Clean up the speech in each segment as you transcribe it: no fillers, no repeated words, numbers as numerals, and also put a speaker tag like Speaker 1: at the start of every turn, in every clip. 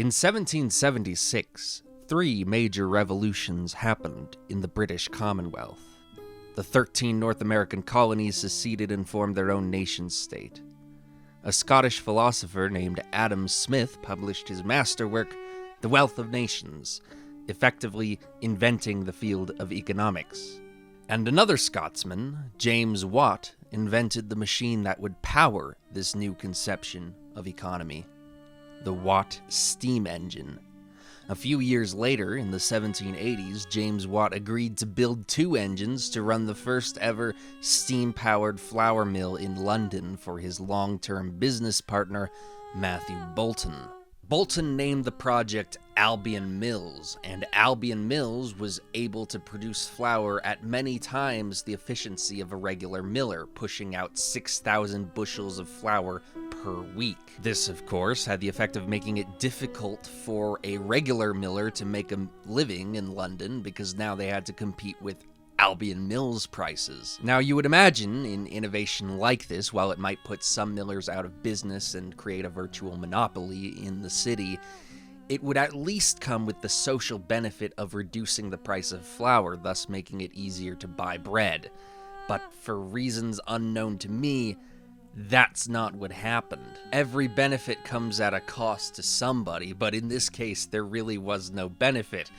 Speaker 1: In 1776, 3 major revolutions happened in the British Commonwealth. The 13 North American colonies seceded and formed their own nation-state. A Scottish philosopher named Adam Smith published his masterwork, The Wealth of Nations, effectively inventing the field of economics. And another Scotsman, James Watt, invented the machine that would power this new conception of economy, the Watt steam engine. A few years later, in the 1780s, James Watt agreed to build 2 engines to run the first ever steam-powered flour mill in London for his long-term business partner, Matthew Boulton. Boulton named the project Albion Mills, and Albion Mills was able to produce flour at many times the efficiency of a regular miller, pushing out 6,000 bushels of flour per week. This, of course, had the effect of making it difficult for a regular miller to make a living in London, because now they had to compete with Albion Mills prices. Now, you would imagine in innovation like this, while it might put some millers out of business and create a virtual monopoly in the city, it would at least come with the social benefit of reducing the price of flour, thus making it easier to buy bread. But for reasons unknown to me, that's not what happened. Every benefit comes at a cost to somebody, but in this case, there really was no benefit,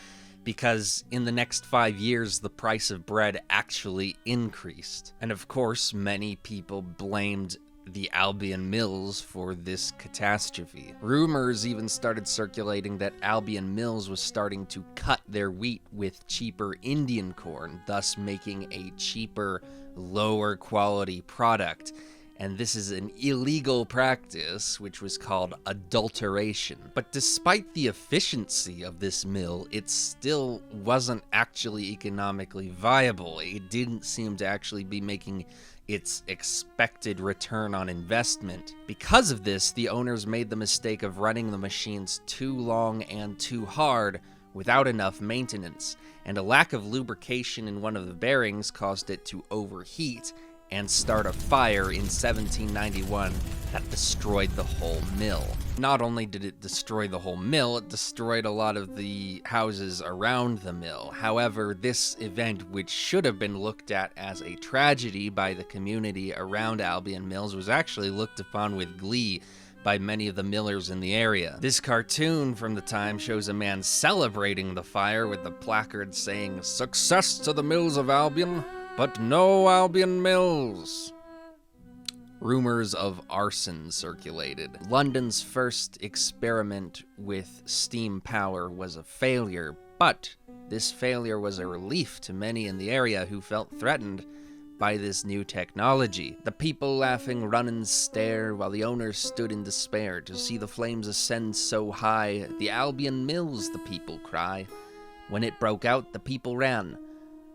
Speaker 1: because in the next 5 years, the price of bread actually increased. And of course, many people blamed the Albion Mills for this catastrophe. Rumors even started circulating that Albion Mills was starting to cut their wheat with cheaper Indian corn, thus making a cheaper, lower quality product. And this is an illegal practice, which was called adulteration. But despite the efficiency of this mill, it still wasn't actually economically viable. It didn't seem to actually be making its expected return on investment. Because of this, the owners made the mistake of running the machines too long and too hard without enough maintenance, and a lack of lubrication in one of the bearings caused it to overheat and start a fire in 1791 that destroyed the whole mill. Not only did it destroy the whole mill, it destroyed a lot of the houses around the mill. However, this event, which should have been looked at as a tragedy by the community around Albion Mills, was actually looked upon with glee by many of the millers in the area. This cartoon from the time shows a man celebrating the fire with a placard saying, "Success to the mills of Albion, but no Albion Mills." Rumors of arson circulated. London's first experiment with steam power was a failure, but this failure was a relief to many in the area who felt threatened by this new technology. The people laughing run and stare, while the owners stood in despair to see the flames ascend so high. "The Albion Mills," the people cry. When it broke out, the people ran.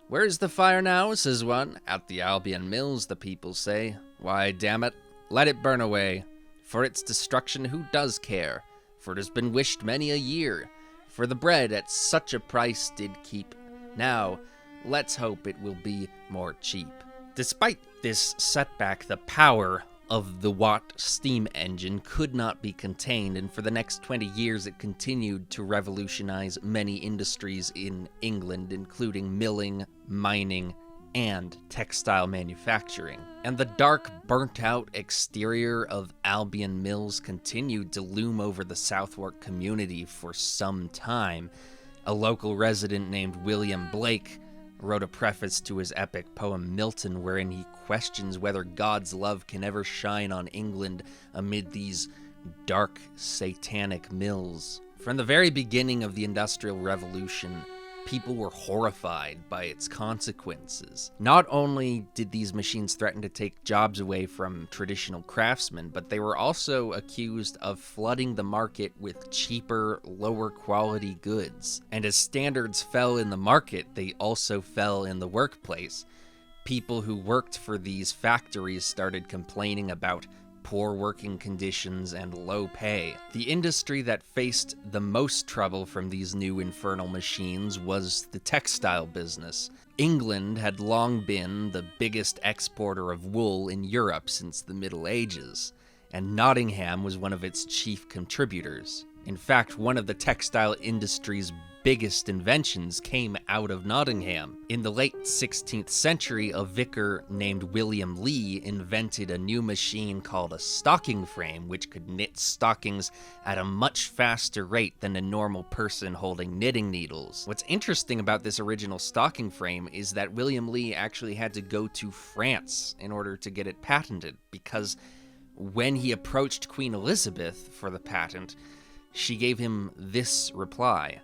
Speaker 1: "Where's the fire now?" says one. "At the Albion Mills," the people say. "Why, damn it, let it burn away. For its destruction who does care? For it has been wished many a year. For the bread at such a price did keep. Now, let's hope it will be more cheap." Despite this setback, the power of the Watt steam engine could not be contained, and for the next 20 years it continued to revolutionize many industries in England, including milling, mining, and textile manufacturing. And the dark, burnt-out exterior of Albion Mills continued to loom over the Southwark community for some time. A local resident named William Blake wrote a preface to his epic poem Milton, wherein he questions whether God's love can ever shine on England amid these dark, satanic mills. From the very beginning of the Industrial Revolution, people were horrified by its consequences. Not only did these machines threaten to take jobs away from traditional craftsmen, but they were also accused of flooding the market with cheaper, lower quality goods. And as standards fell in the market, they also fell in the workplace. People who worked for these factories started complaining about poor working conditions and low pay. The industry that faced the most trouble from these new infernal machines was the textile business. England had long been the biggest exporter of wool in Europe since the Middle Ages, and Nottingham was one of its chief contributors. In fact, one of the textile industry's biggest inventions came out of Nottingham. In the late 16th century, a vicar named William Lee invented a new machine called a stocking frame, which could knit stockings at a much faster rate than a normal person holding knitting needles. What's interesting about this original stocking frame is that William Lee actually had to go to France in order to get it patented, because when he approached Queen Elizabeth for the patent, she gave him this reply: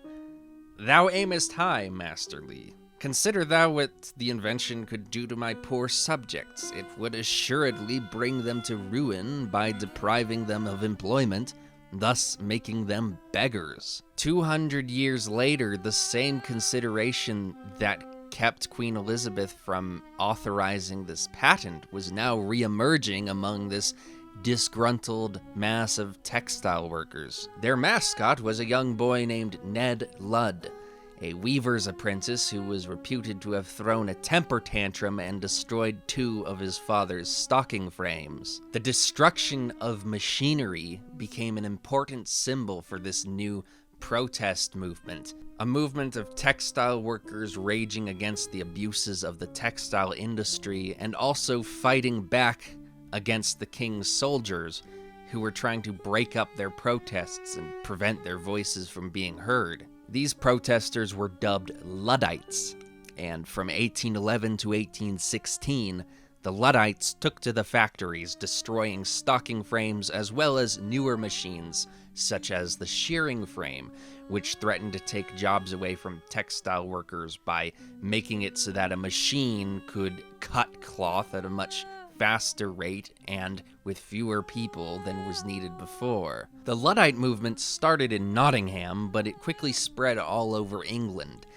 Speaker 1: "Thou aimest high, Master Lee. Consider thou what the invention could do to my poor subjects. It would assuredly bring them to ruin by depriving them of employment, thus making them beggars." 200 years later, the same consideration that kept Queen Elizabeth from authorizing this patent was now re-emerging among this disgruntled mass of textile workers. Their mascot was a young boy named Ned Ludd, a weaver's apprentice who was reputed to have thrown a temper tantrum and destroyed 2 of his father's stocking frames. The destruction of machinery became an important symbol for this new protest movement, a movement of textile workers raging against the abuses of the textile industry and also fighting back against the king's soldiers who were trying to break up their protests and prevent their voices from being heard. These protesters were dubbed Luddites, and from 1811 to 1816, the Luddites took to the factories, destroying stocking frames as well as newer machines, such as the shearing frame, which threatened to take jobs away from textile workers by making it so that a machine could cut cloth at a much faster rate and with fewer people than was needed before. The Luddite movement started in Nottingham, but it quickly spread all over England,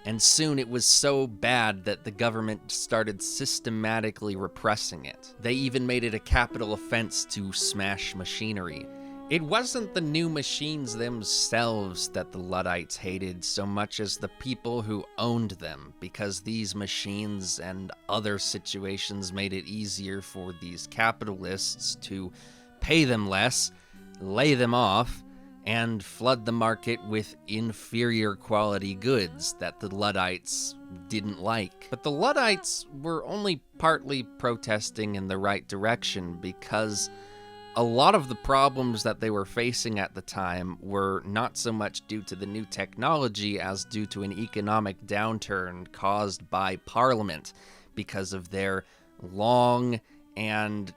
Speaker 1: and soon it was so bad that the government started systematically repressing it. They even made it a capital offense to smash machinery. It wasn't the new machines themselves that the Luddites hated so much as the people who owned them, because these machines and other situations made it easier for these capitalists to pay them less, lay them off, and flood the market with inferior quality goods that the Luddites didn't like. But the Luddites were only partly protesting in the right direction, because a lot of the problems that they were facing at the time were not so much due to the new technology as due to an economic downturn caused by Parliament because of their long and,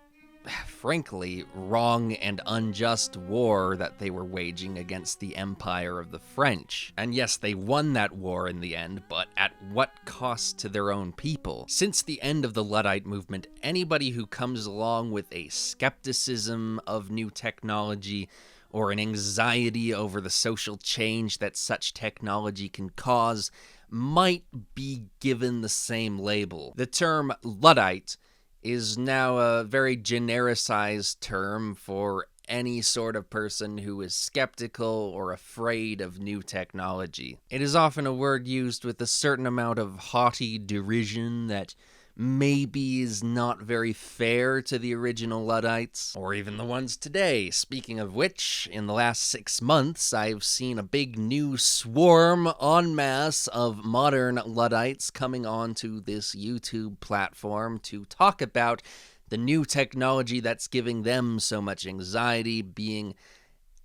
Speaker 1: frankly, wrong and unjust war that they were waging against the Empire of the French. And yes, they won that war in the end, but at what cost to their own people? Since the end of the Luddite movement, anybody who comes along with a skepticism of new technology or an anxiety over the social change that such technology can cause might be given the same label. The term Luddite is now a very genericized term for any sort of person who is skeptical or afraid of new technology. It is often a word used with a certain amount of haughty derision that maybe is not very fair to the original Luddites, or even the ones today. Speaking of which, in the last 6 months, I've seen a big new swarm en masse of modern Luddites coming onto this YouTube platform to talk about the new technology that's giving them so much anxiety, being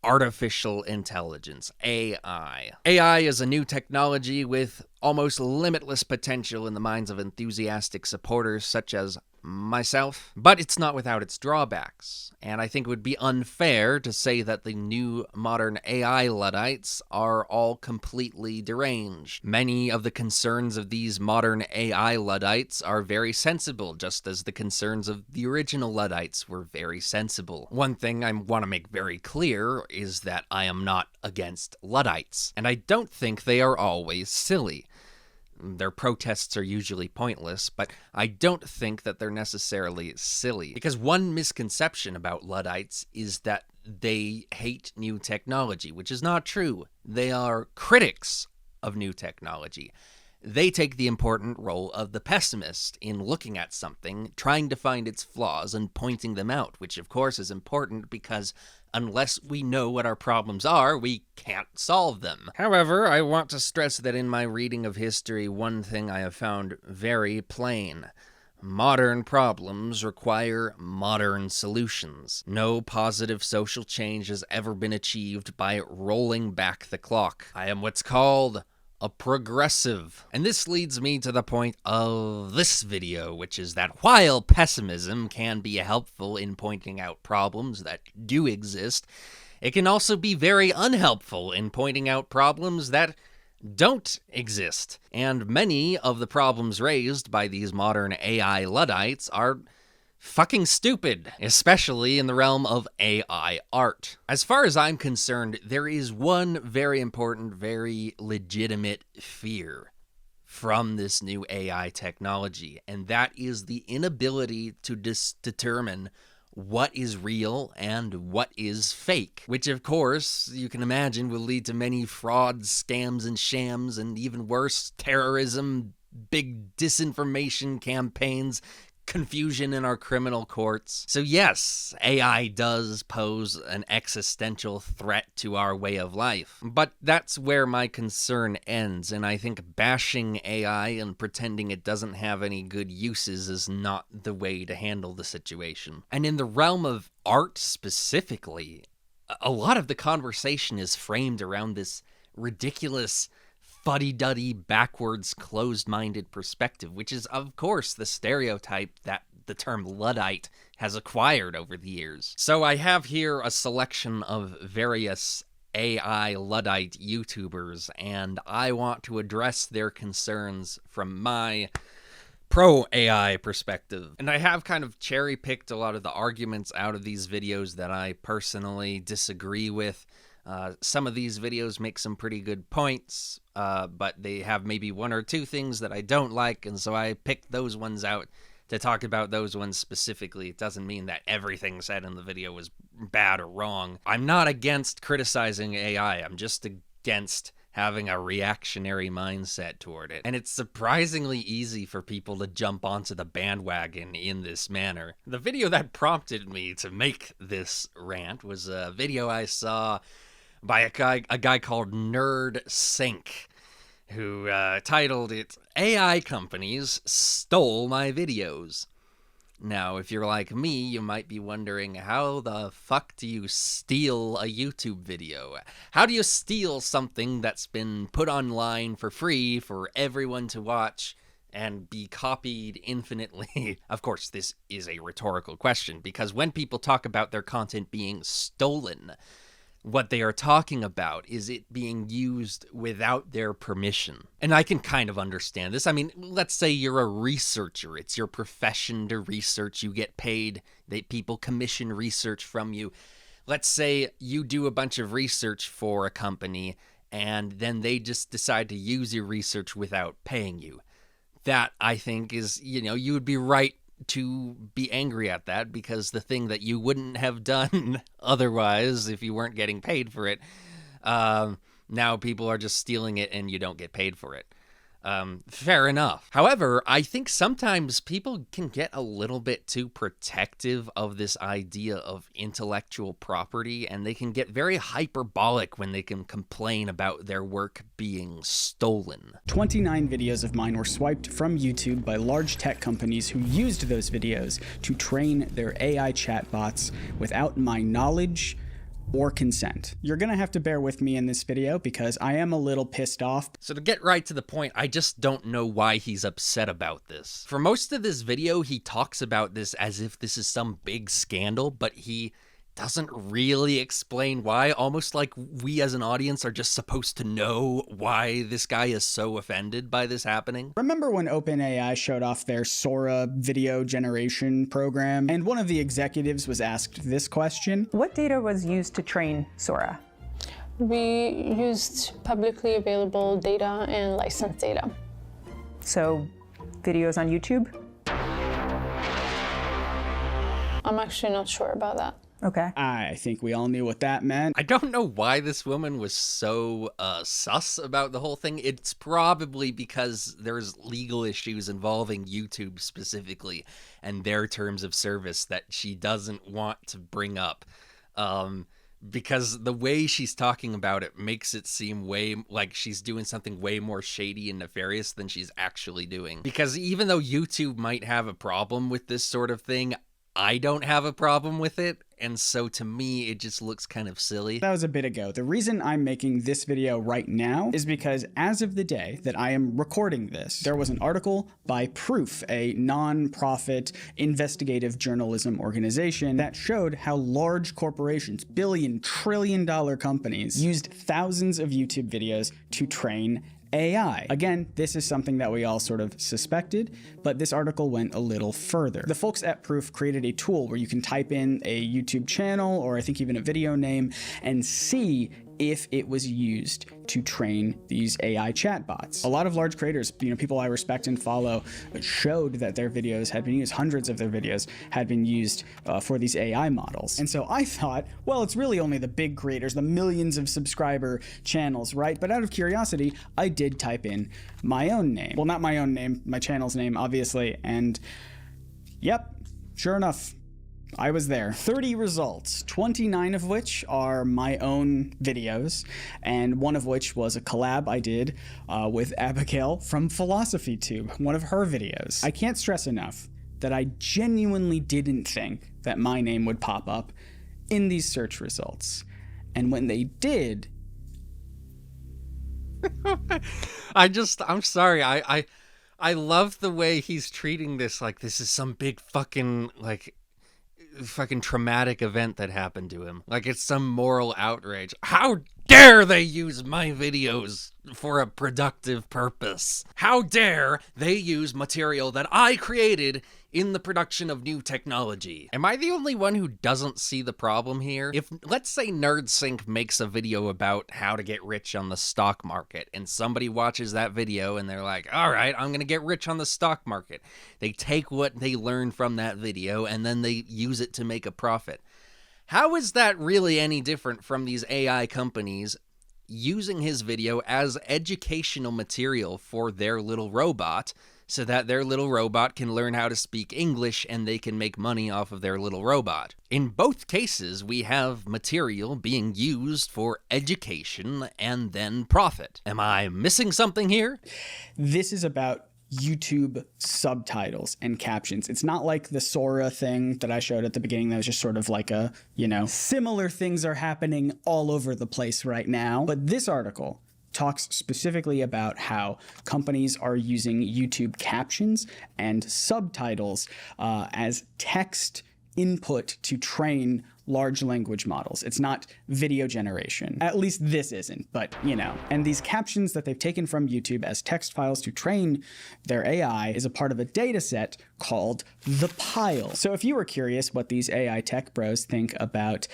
Speaker 1: artificial intelligence, AI. AI is a new technology with almost limitless potential in the minds of enthusiastic supporters such as myself, but it's not without its drawbacks, and I think it would be unfair to say that the new modern AI Luddites are all completely deranged. Many of the concerns of these modern AI Luddites are very sensible, just as the concerns of the original Luddites were very sensible. One thing I want to make very clear is that I am not against Luddites, and I don't think they are always silly. Their protests are usually pointless, but I don't think that they're necessarily silly. Because one misconception about Luddites is that they hate new technology, which is not true. They are critics of new technology. They take the important role of the pessimist in looking at something, trying to find its flaws, and pointing them out, which of course is important because unless we know what our problems are, we can't solve them. However, I want to stress that in my reading of history, one thing I have found very plain. Modern problems require modern solutions. No positive social change has ever been achieved by rolling back the clock. I am what's called a progressive. And this leads me to the point of this video, which is that while pessimism can be helpful in pointing out problems that do exist, it can also be very unhelpful in pointing out problems that don't exist. And many of the problems raised by these modern AI Luddites are fucking stupid, especially in the realm of AI art. As far as I'm concerned, there is one very important, very legitimate fear from this new AI technology, and that is the inability to determine what is real and what is fake, which of course you can imagine will lead to many frauds, scams, and shams, and even worse, terrorism, big disinformation campaigns, confusion in our criminal courts. So yes, AI does pose an existential threat to our way of life, but that's where my concern ends, and I think bashing AI and pretending it doesn't have any good uses is not the way to handle the situation. And in the realm of art specifically, a lot of the conversation is framed around this ridiculous fuddy-duddy, backwards, closed-minded perspective, which is, of course, the stereotype that the term Luddite has acquired over the years. So I have here a selection of various AI Luddite YouTubers, and I want to address their concerns from my pro-AI perspective. And I have kind of cherry-picked a lot of the arguments out of these videos that I personally disagree with. Some of these videos make some pretty good points, but they have maybe one or two things that I don't like, and so I picked those ones out to talk about those ones specifically. It doesn't mean that everything said in the video was bad or wrong. I'm not against criticizing AI, I'm just against having a reactionary mindset toward it. And it's surprisingly easy for people to jump onto the bandwagon in this manner. The video that prompted me to make this rant was a video I saw by a guy called Nerdsync, who titled it, "AI Companies Stole My Videos." Now, if you're like me, you might be wondering, how the fuck do you steal a YouTube video? How do you steal something that's been put online for free for everyone to watch and be copied infinitely? Of course, this is a rhetorical question, because when people talk about their content being stolen, what they are talking about is it being used without their permission. And I can kind of understand this. I mean, let's say you're a researcher. It's your profession to research. You get paid. People commission research from you. Let's say you do a bunch of research for a company, and then they just decide to use your research without paying you. That, I think, is, you would be right to be angry at that, because the thing that you wouldn't have done otherwise if you weren't getting paid for it, now people are just stealing it and you don't get paid for it. Fair enough. However, I think sometimes people can get a little bit too protective of this idea of intellectual property, and they can get very hyperbolic when they can complain about their work being stolen.
Speaker 2: 29 videos of mine were swiped from YouTube by large tech companies who used those videos to train their AI chatbots without my knowledge or consent. You're gonna have to bear with me in this video because I am a little pissed off.
Speaker 1: So to get right to the point, I just don't know why he's upset about this. For most of this video, he talks about this as if this is some big scandal, but he doesn't really explain why, almost like we as an audience are just supposed to know why this guy is so offended by this happening.
Speaker 2: Remember when OpenAI showed off their Sora video generation program, and one of the executives was asked this question?
Speaker 3: What data was used to train Sora?
Speaker 4: We used publicly available data and licensed data.
Speaker 3: So, videos on YouTube?
Speaker 4: I'm actually not sure about that.
Speaker 3: Okay.
Speaker 2: I think we all knew what that meant.
Speaker 1: I don't know why this woman was so sus about the whole thing. It's probably because there's legal issues involving YouTube specifically and their terms of service that she doesn't want to bring up. because the way she's talking about it makes it seem way like she's doing something way more shady and nefarious than she's actually doing. Because even though YouTube might have a problem with this sort of thing, I don't have a problem with it, and so to me, it just looks kind of silly.
Speaker 2: That was a bit ago. The reason I'm making this video right now is because as of the day that I am recording this, there was an article by Proof, a non-profit investigative journalism organization, that showed how large corporations, trillion-dollar companies, used thousands of YouTube videos to train AI. Again, this is something that we all sort of suspected, but this article went a little further. The folks at Proof created a tool where you can type in a YouTube channel, or I think even a video name, and see if it was used to train these AI chatbots. A lot of large creators, people I respect and follow, showed that their videos had been used, hundreds of their videos had been used for these AI models. And so I thought, well, it's really only the big creators, the millions of subscriber channels, right? But out of curiosity, I did type in my own name. Well, not my own name, my channel's name, obviously, and yep, sure enough, I was there. 30 results, 29 of which are my own videos, and one of which was a collab I did with Abigail from PhilosophyTube, one of her videos. I can't stress enough that I genuinely didn't think that my name would pop up in these search results. And when they did...
Speaker 1: I'm sorry, I love the way he's treating this like this is some big fucking traumatic event that happened to him. Like it's some moral outrage. How dare they use my videos for a productive purpose? How dare they use material that I created in the production of new technology? Am I the only one who doesn't see the problem here? If, let's say, Nerdsync makes a video about how to get rich on the stock market, and somebody watches that video and they're like, all right, I'm gonna get rich on the stock market. They take what they learned from that video and then they use it to make a profit. How is that really any different from these AI companies using his video as educational material for their little robot, so that their little robot can learn how to speak English and they can make money off of their little robot? In both cases, we have material being used for education and then profit. Am I missing something here?
Speaker 2: This is about YouTube subtitles and captions. It's not like the Sora thing that I showed at the beginning that was just sort of like a, similar things are happening all over the place right now. But this article talks specifically about how companies are using YouTube captions and subtitles as text input to train large language models. It's not video generation. At least this isn't, but And these captions that they've taken from YouTube as text files to train their AI is a part of a data set called the pile. So if you were curious what these AI tech bros think about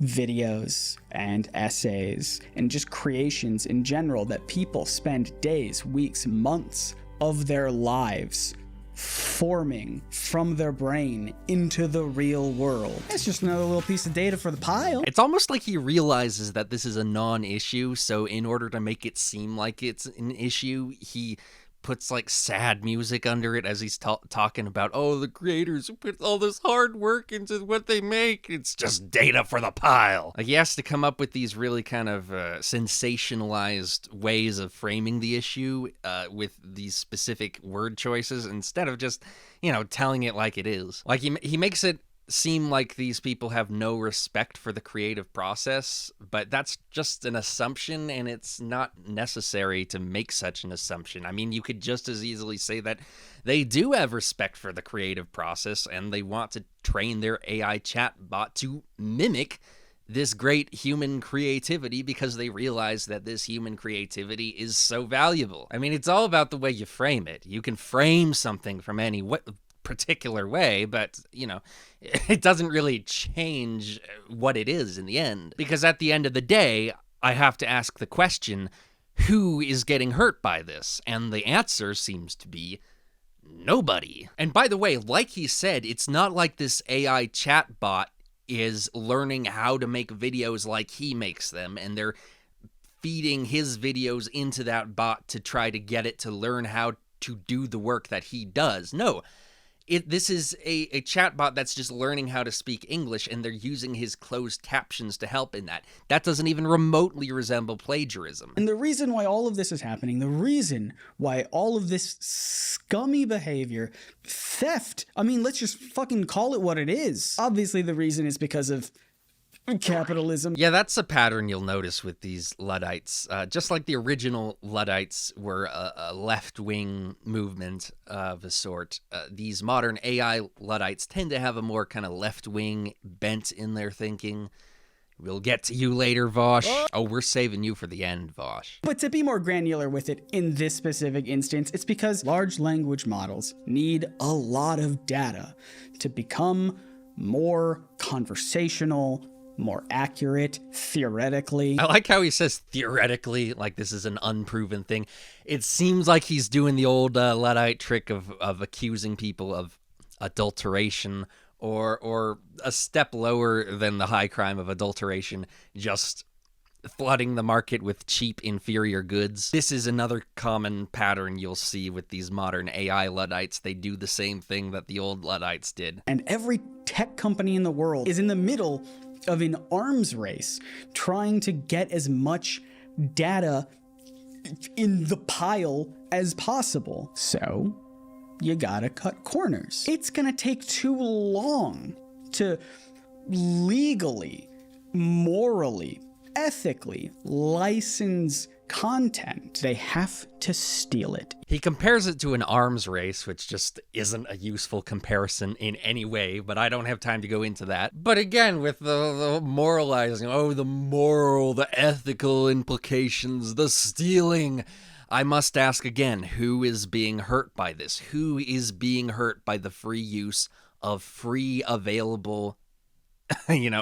Speaker 2: videos and essays and just creations in general that people spend days, weeks, months of their lives forming from their brain into the real world. It's just another little piece of data for the pile.
Speaker 1: It's almost like he realizes that this is a non-issue, so in order to make it seem like it's an issue, he puts like sad music under it as he's talking about, oh, the creators who put all this hard work into what they make. It's just data for the pile. Like he has to come up with these really kind of sensationalized ways of framing the issue with these specific word choices instead of just, telling it like it is. Like he makes it seem like these people have no respect for the creative process, but that's just an assumption, and it's not necessary to make such an assumption. I mean, you could just as easily say that they do have respect for the creative process, and they want to train their AI chatbot to mimic this great human creativity because they realize that this human creativity is so valuable. I mean, it's all about the way you frame it. You can frame something from any particular way, but it doesn't really change what it is in the end, because at the end of the day I have to ask the question, who is getting hurt by this? And the answer seems to be nobody. And by the way, like he said, it's not like this AI chatbot is learning how to make videos like he makes them, and they're feeding his videos into that bot to try to get it to learn how to do the work that he does. No, This is a chatbot that's just learning how to speak English, and they're using his closed captions to help in that. That doesn't even remotely resemble plagiarism.
Speaker 2: And the reason why all of this is happening, the reason why all of this scummy behavior, theft, I mean, let's just fucking call it what it is. Obviously, the reason is because of capitalism.
Speaker 1: Yeah, that's a pattern you'll notice with these Luddites. Just like the original Luddites were a left-wing movement of a sort, these modern AI Luddites tend to have a more kind of left-wing bent in their thinking. We'll get to you later, Vaush. Oh, we're saving you for the end, Vaush.
Speaker 2: But to be more granular with it in this specific instance, it's because large language models need a lot of data to become more conversational, more accurate, theoretically.
Speaker 1: I like how he says theoretically, like this is an unproven thing. It seems like he's doing the old Luddite trick of accusing people of adulteration, or a step lower than the high crime of adulteration, just flooding the market with cheap, inferior goods. This is another common pattern you'll see with these modern AI Luddites. They do the same thing that the old Luddites did.
Speaker 2: And every tech company in the world is in the middle of an arms race trying to get as much data in the pile as possible. So you gotta cut corners. It's gonna take too long to legally, morally, ethically license content. They have to steal it.
Speaker 1: He compares it to an arms race, which just isn't a useful comparison in any way, but I don't have time to go into that. But again, with the moralizing, the moral, the ethical implications, the stealing, I must ask again, who is being hurt by this? Who is being hurt by the free use of free available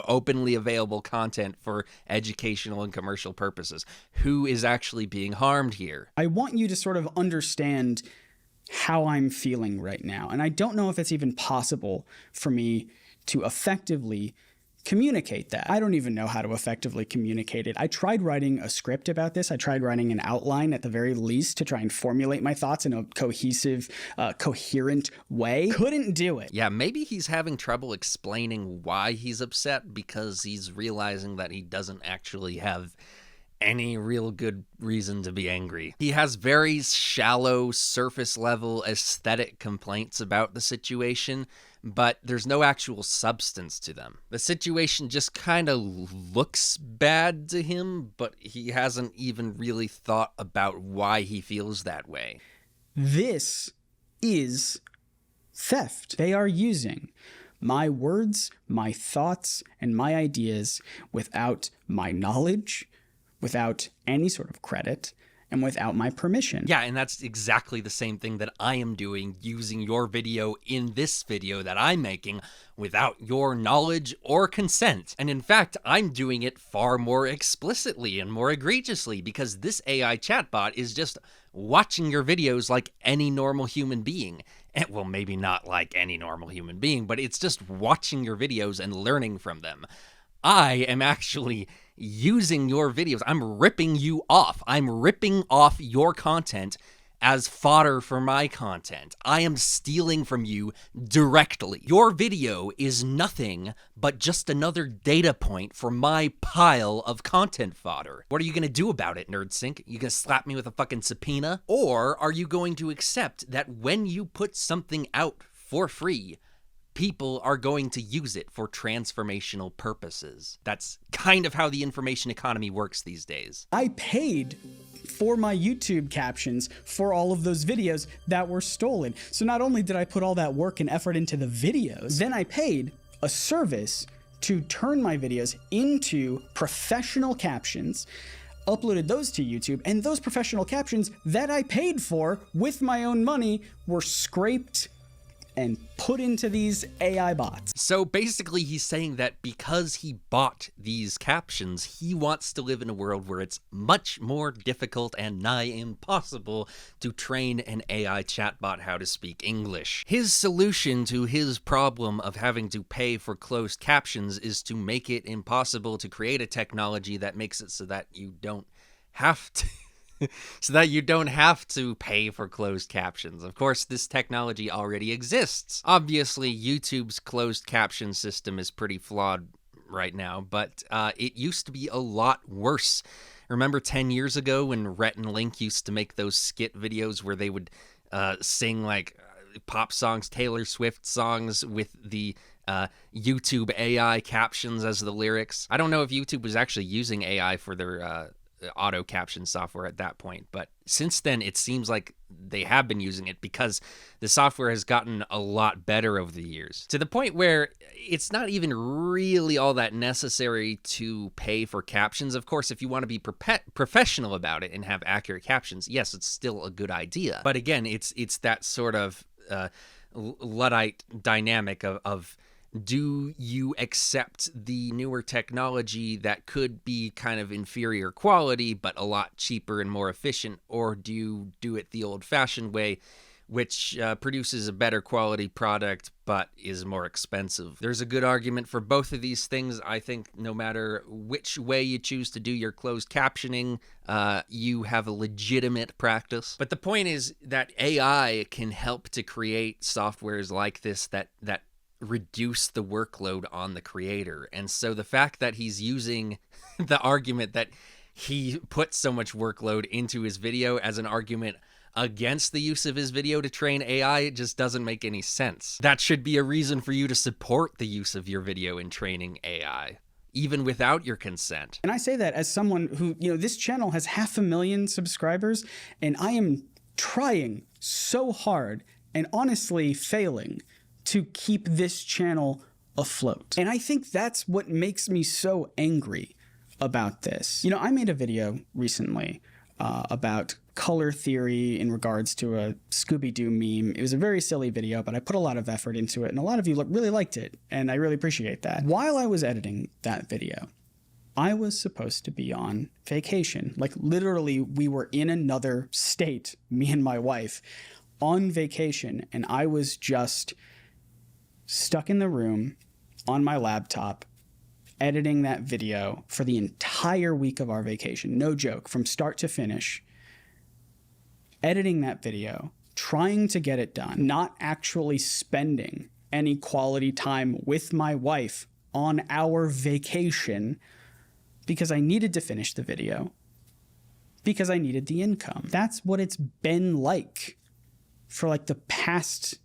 Speaker 1: openly available content for educational and commercial purposes? Who is actually being harmed here?
Speaker 2: I want you to sort of understand how I'm feeling right now. And I don't know if it's even possible for me to effectively communicate that. I don't even know how to effectively communicate it. I tried writing a script about this. I tried writing an outline at the very least to try and formulate my thoughts in a cohesive, coherent way. Couldn't do it.
Speaker 1: Yeah, maybe he's having trouble explaining why he's upset because he's realizing that he doesn't actually have any real good reason to be angry. He has very shallow, surface level aesthetic complaints about the situation, but there's no actual substance to them. The situation just kind of looks bad to him, but he hasn't even really thought about why he feels that way.
Speaker 2: This is theft. They are using my words, my thoughts, and my ideas without my knowledge, without any sort of credit, and without my permission.
Speaker 1: Yeah, and that's exactly the same thing that I am doing, using your video in this video that I'm making without your knowledge or consent. And in fact, I'm doing it far more explicitly and more egregiously because this AI chatbot is just watching your videos like any normal human being. And, well, maybe not like any normal human being, but it's just watching your videos and learning from them. I am actually using your videos. I'm ripping you off. I'm ripping off your content as fodder for my content. I am stealing from you directly. Your video is nothing but just another data point for my pile of content fodder. What are you going to do about it, Nerdsync? You going to slap me with a fucking subpoena? Or are you going to accept that when you put something out for free, people are going to use it for transformational purposes? That's kind of how the information economy works these days.
Speaker 2: I paid for my YouTube captions for all of those videos that were stolen. So not only did I put all that work and effort into the videos, then I paid a service to turn my videos into professional captions, uploaded those to YouTube, and those professional captions that I paid for with my own money were scraped and put into these AI bots.
Speaker 1: So basically he's saying that because he bought these captions, he wants to live in a world where it's much more difficult and nigh impossible to train an AI chatbot how to speak English. His solution to his problem of having to pay for closed captions is to make it impossible to create a technology that makes it so that you don't have to so that you don't have to pay for closed captions. Of course, this technology already exists. Obviously, YouTube's closed caption system is pretty flawed right now, but it used to be a lot worse. Remember 10 years ago when Rhett and Link used to make those skit videos where they would sing like pop songs, Taylor Swift songs with the YouTube AI captions as the lyrics? I don't know if YouTube was actually using AI for their auto caption software at that point, but since then it seems like they have been using it because the software has gotten a lot better over the years, to the point where it's not even really all that necessary to pay for captions. Of course, if you want to be professional about it and have accurate captions, yes, it's still a good idea. But again, it's that sort of Luddite dynamic of do you accept the newer technology that could be kind of inferior quality but a lot cheaper and more efficient, or do you do it the old-fashioned way, which produces a better quality product but is more expensive? There's a good argument for both of these things. I think no matter which way you choose to do your closed captioning, you have a legitimate practice. But the point is that AI can help to create softwares like this that reduce the workload on the creator. And so the fact that he's using the argument that he put so much workload into his video as an argument against the use of his video to train AI just doesn't make any sense. That should be a reason for you to support the use of your video in training AI, even without your consent.
Speaker 2: And I say that as someone who, this channel has 500,000 subscribers, and I am trying so hard and honestly failing to keep this channel afloat. And I think that's what makes me so angry about this. I made a video recently about color theory in regards to a Scooby-Doo meme. It was a very silly video, but I put a lot of effort into it, and a lot of you really liked it, and I really appreciate that. While I was editing that video, I was supposed to be on vacation. Like, literally, we were in another state, me and my wife, on vacation, and I was just stuck in the room on my laptop editing that video for the entire week of our vacation. No joke, from start to finish. Editing that video, trying to get it done, not actually spending any quality time with my wife on our vacation because I needed to finish the video, because I needed the income. That's what it's been like for like the past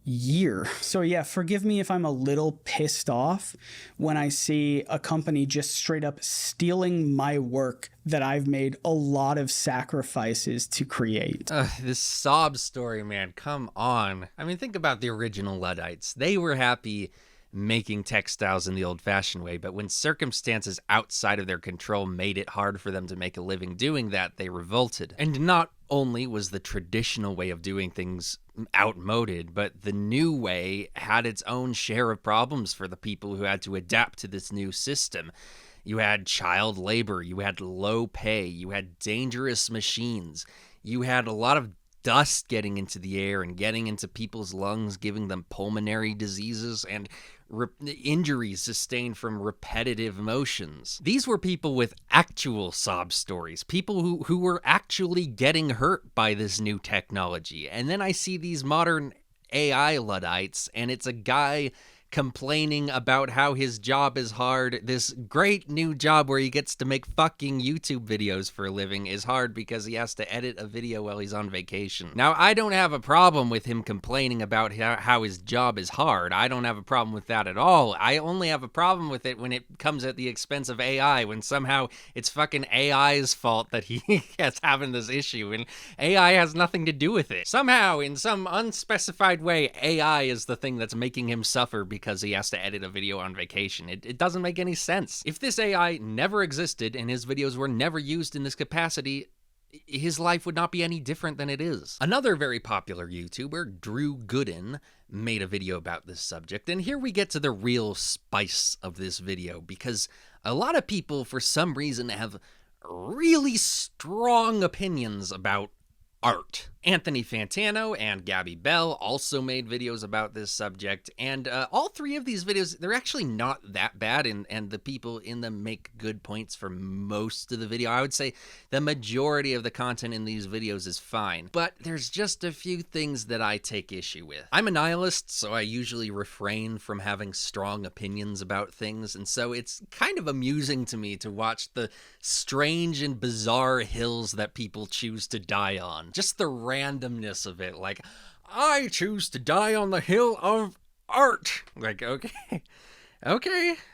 Speaker 2: year. So yeah, forgive me if I'm a little pissed off when I see a company just straight up stealing my work that I've made a lot of sacrifices to create.
Speaker 1: This sob story, man, come on. I mean, think about the original Luddites. They were happy making textiles in the old-fashioned way, but when circumstances outside of their control made it hard for them to make a living doing that, they revolted. And not only was the traditional way of doing things outmoded, but the new way had its own share of problems for the people who had to adapt to this new system. You had child labor, you had low pay, you had dangerous machines, you had a lot of dust getting into the air and getting into people's lungs, giving them pulmonary diseases and injuries sustained from repetitive motions. These were people with actual sob stories, people who were actually getting hurt by this new technology. And then I see these modern AI Luddites, and it's a guy complaining about how his job is hard. This great new job where he gets to make fucking YouTube videos for a living is hard because he has to edit a video while he's on vacation. Now, I don't have a problem with him complaining about how his job is hard. I don't have a problem with that at all. I only have a problem with it when it comes at the expense of AI, when somehow it's fucking AI's fault that he is having this issue, and AI has nothing to do with it. Somehow, in some unspecified way, AI is the thing that's making him suffer because he has to edit a video on vacation. It doesn't make any sense. If this AI never existed and his videos were never used in this capacity, his life would not be any different than it is. Another very popular YouTuber, Gooden, made a video about this subject, and here we get to the real spice of this video, because a lot of people, for some reason, have really strong opinions about art. Anthony Fantano and Gabi Belle also made videos about this subject, and all three of these videos, they're actually not that bad, and the people in them make good points for most of the video. I would say the majority of the content in these videos is fine, but there's just a few things that I take issue with. I'm a nihilist, so I usually refrain from having strong opinions about things, and so it's kind of amusing to me to watch the strange and bizarre hills that people choose to die on. Just the randomness of it, like, I choose to die on the hill of art. Like, okay.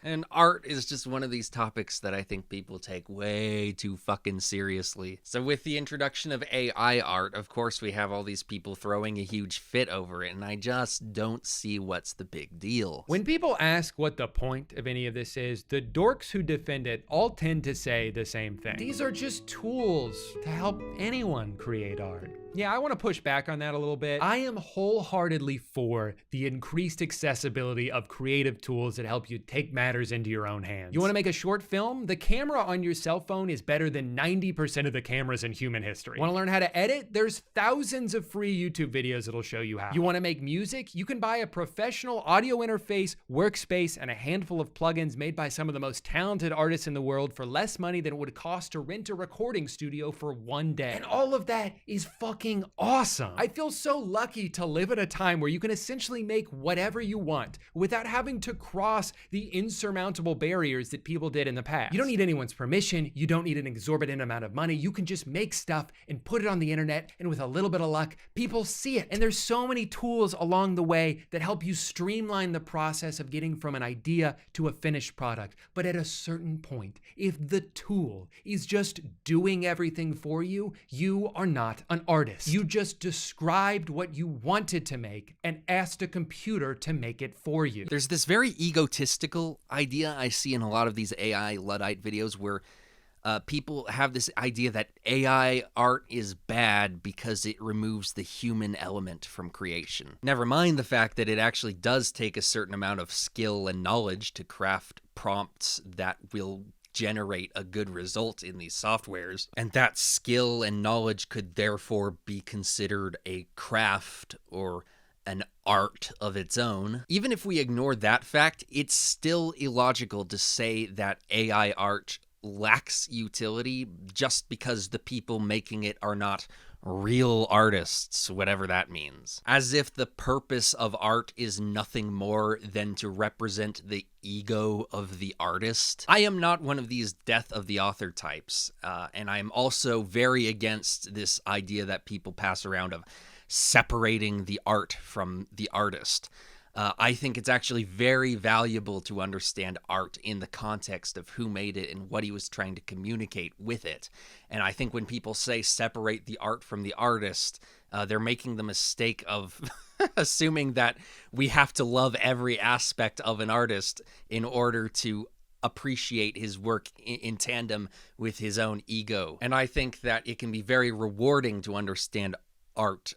Speaker 1: And art is just one of these topics that I think people take way too fucking seriously. So with the introduction of AI art, of course we have all these people throwing a huge fit over it, and I just don't see what's the big deal.
Speaker 5: When people ask what the point of any of this is, the dorks who defend it all tend to say the same thing. These are just tools to help anyone create art. Yeah, I want to push back on that a little bit. I am wholeheartedly for the increased accessibility of creative tools that help you take matters into your own hands. You want to make a short film? The camera on your cell phone is better than 90% of the cameras in human history. Want to learn how to edit? There's thousands of free YouTube videos that'll show you how. You want to make music? You can buy a professional audio interface, workspace, and a handful of plugins made by some of the most talented artists in the world for less money than it would cost to rent a recording studio for one day. And all of that is fucking awesome. I feel so lucky to live at a time where you can essentially make whatever you want without having to cross the insurmountable barriers that people did in the past. You don't need anyone's permission. You don't need an exorbitant amount of money. You can just make stuff and put it on the internet, and with a little bit of luck, people see it. And there's so many tools along the way that help you streamline the process of getting from an idea to a finished product. But at a certain point, if the tool is just doing everything for you, you are not an artist. You just described what you wanted to make and asked a computer to make it for you.
Speaker 1: There's this very egotistical idea I see in a lot of these AI Luddite videos where people have this idea that AI art is bad because it removes the human element from creation. Never mind the fact that it actually does take a certain amount of skill and knowledge to craft prompts that will generate a good result in these softwares, and that skill and knowledge could therefore be considered a craft or an art of its own. Even if we ignore that fact, it's still illogical to say that AI art lacks utility just because the people making it are not real artists, whatever that means. As if the purpose of art is nothing more than to represent the ego of the artist. I am not one of these death of the author types, and I am also very against this idea that people pass around of separating the art from the artist. I think it's actually very valuable to understand art in the context of who made it and what he was trying to communicate with it. And I think when people say separate the art from the artist, they're making the mistake of assuming that we have to love every aspect of an artist in order to appreciate his work in tandem with his own ego. And I think that it can be very rewarding to understand art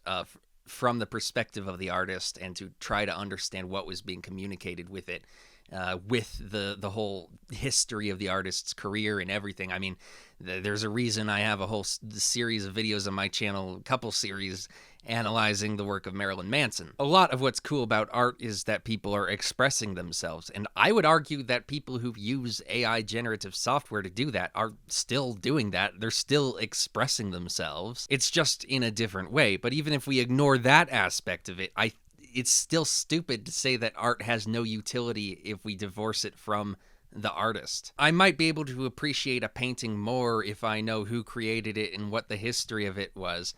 Speaker 1: from the perspective of the artist and to try to understand what was being communicated with it, with the whole history of the artist's career and everything. I mean, there's a reason I have a whole series of videos on my channel, a couple series, analyzing the work of Marilyn Manson. A lot of what's cool about art is that people are expressing themselves, and I would argue that people who use AI generative software to do that are still doing that. They're still expressing themselves. It's just in a different way. But even if we ignore that aspect of it, it's still stupid to say that art has no utility if we divorce it from the artist. I might be able to appreciate a painting more if I know who created it and what the history of it was.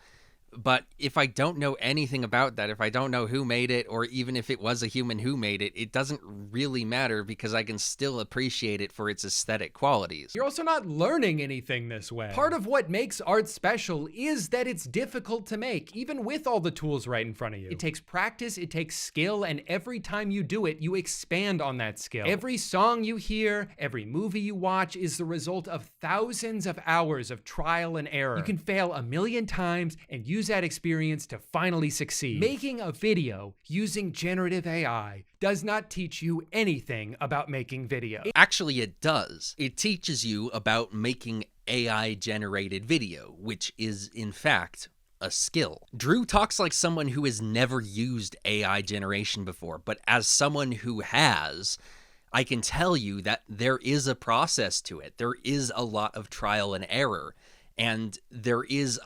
Speaker 1: But if I don't know anything about that, if I don't know who made it, or even if it was a human who made it, it doesn't really matter because I can still appreciate it for its aesthetic qualities.
Speaker 5: You're also not learning anything this way. Part of what makes art special is that it's difficult to make, even with all the tools right in front of you. It takes practice, it takes skill, and every time you do it, you expand on that skill. Every song you hear, every movie you watch is the result of thousands of hours of trial and error. You can fail 1,000,000 times and use that experience to finally succeed. Making a video using generative AI does not teach you anything about making video.
Speaker 1: Actually, it does. It teaches you about making AI generated video, which is in fact a skill. Drew talks like someone who has never used AI generation before, but as someone who has, I can tell you that there is a process to it. There is a lot of trial and error, and there is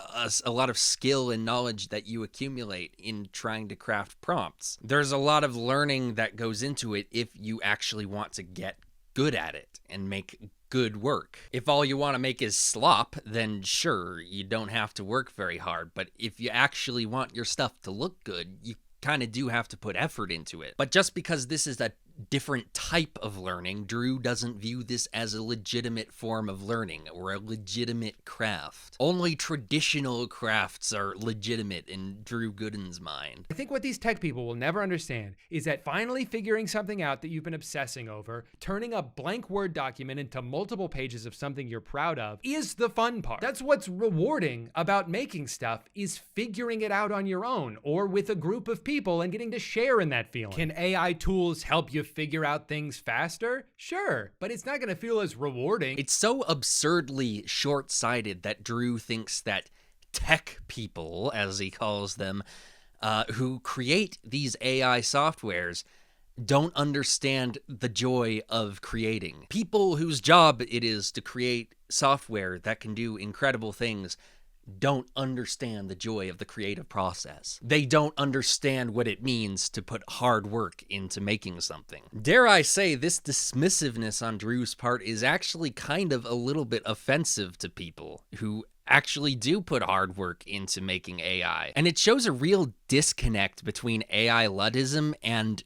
Speaker 1: a lot of skill and knowledge that you accumulate in trying to craft prompts. There's a lot of learning that goes into it if you actually want to get good at it and make good work. If all you want to make is slop, then sure, you don't have to work very hard. But if you actually want your stuff to look good, you kind of do have to put effort into it. But just because this is a different type of learning, Drew doesn't view this as a legitimate form of learning or a legitimate craft. Only traditional crafts are legitimate in Drew Gooden's mind.
Speaker 5: I think what these tech people will never understand is that finally figuring something out that you've been obsessing over, turning a blank Word document into multiple pages of something you're proud of, is the fun part. That's what's rewarding about making stuff, is figuring it out on your own or with a group of people and getting to share in that feeling. Can AI tools help you figure out things faster? Sure, but it's not going to feel as rewarding.
Speaker 1: It's so absurdly short-sighted that Drew thinks that tech people, as he calls them, who create these AI softwares don't understand the joy of creating. People whose job it is to create software that can do incredible things don't understand the joy of the creative process. They don't understand what it means to put hard work into making something. Dare I say, this dismissiveness on Drew's part is actually kind of a little bit offensive to people who actually do put hard work into making AI. And it shows a real disconnect between AI Luddism and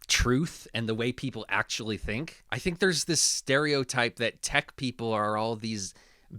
Speaker 1: truth and the way people actually think. I think there's this stereotype that tech people are all these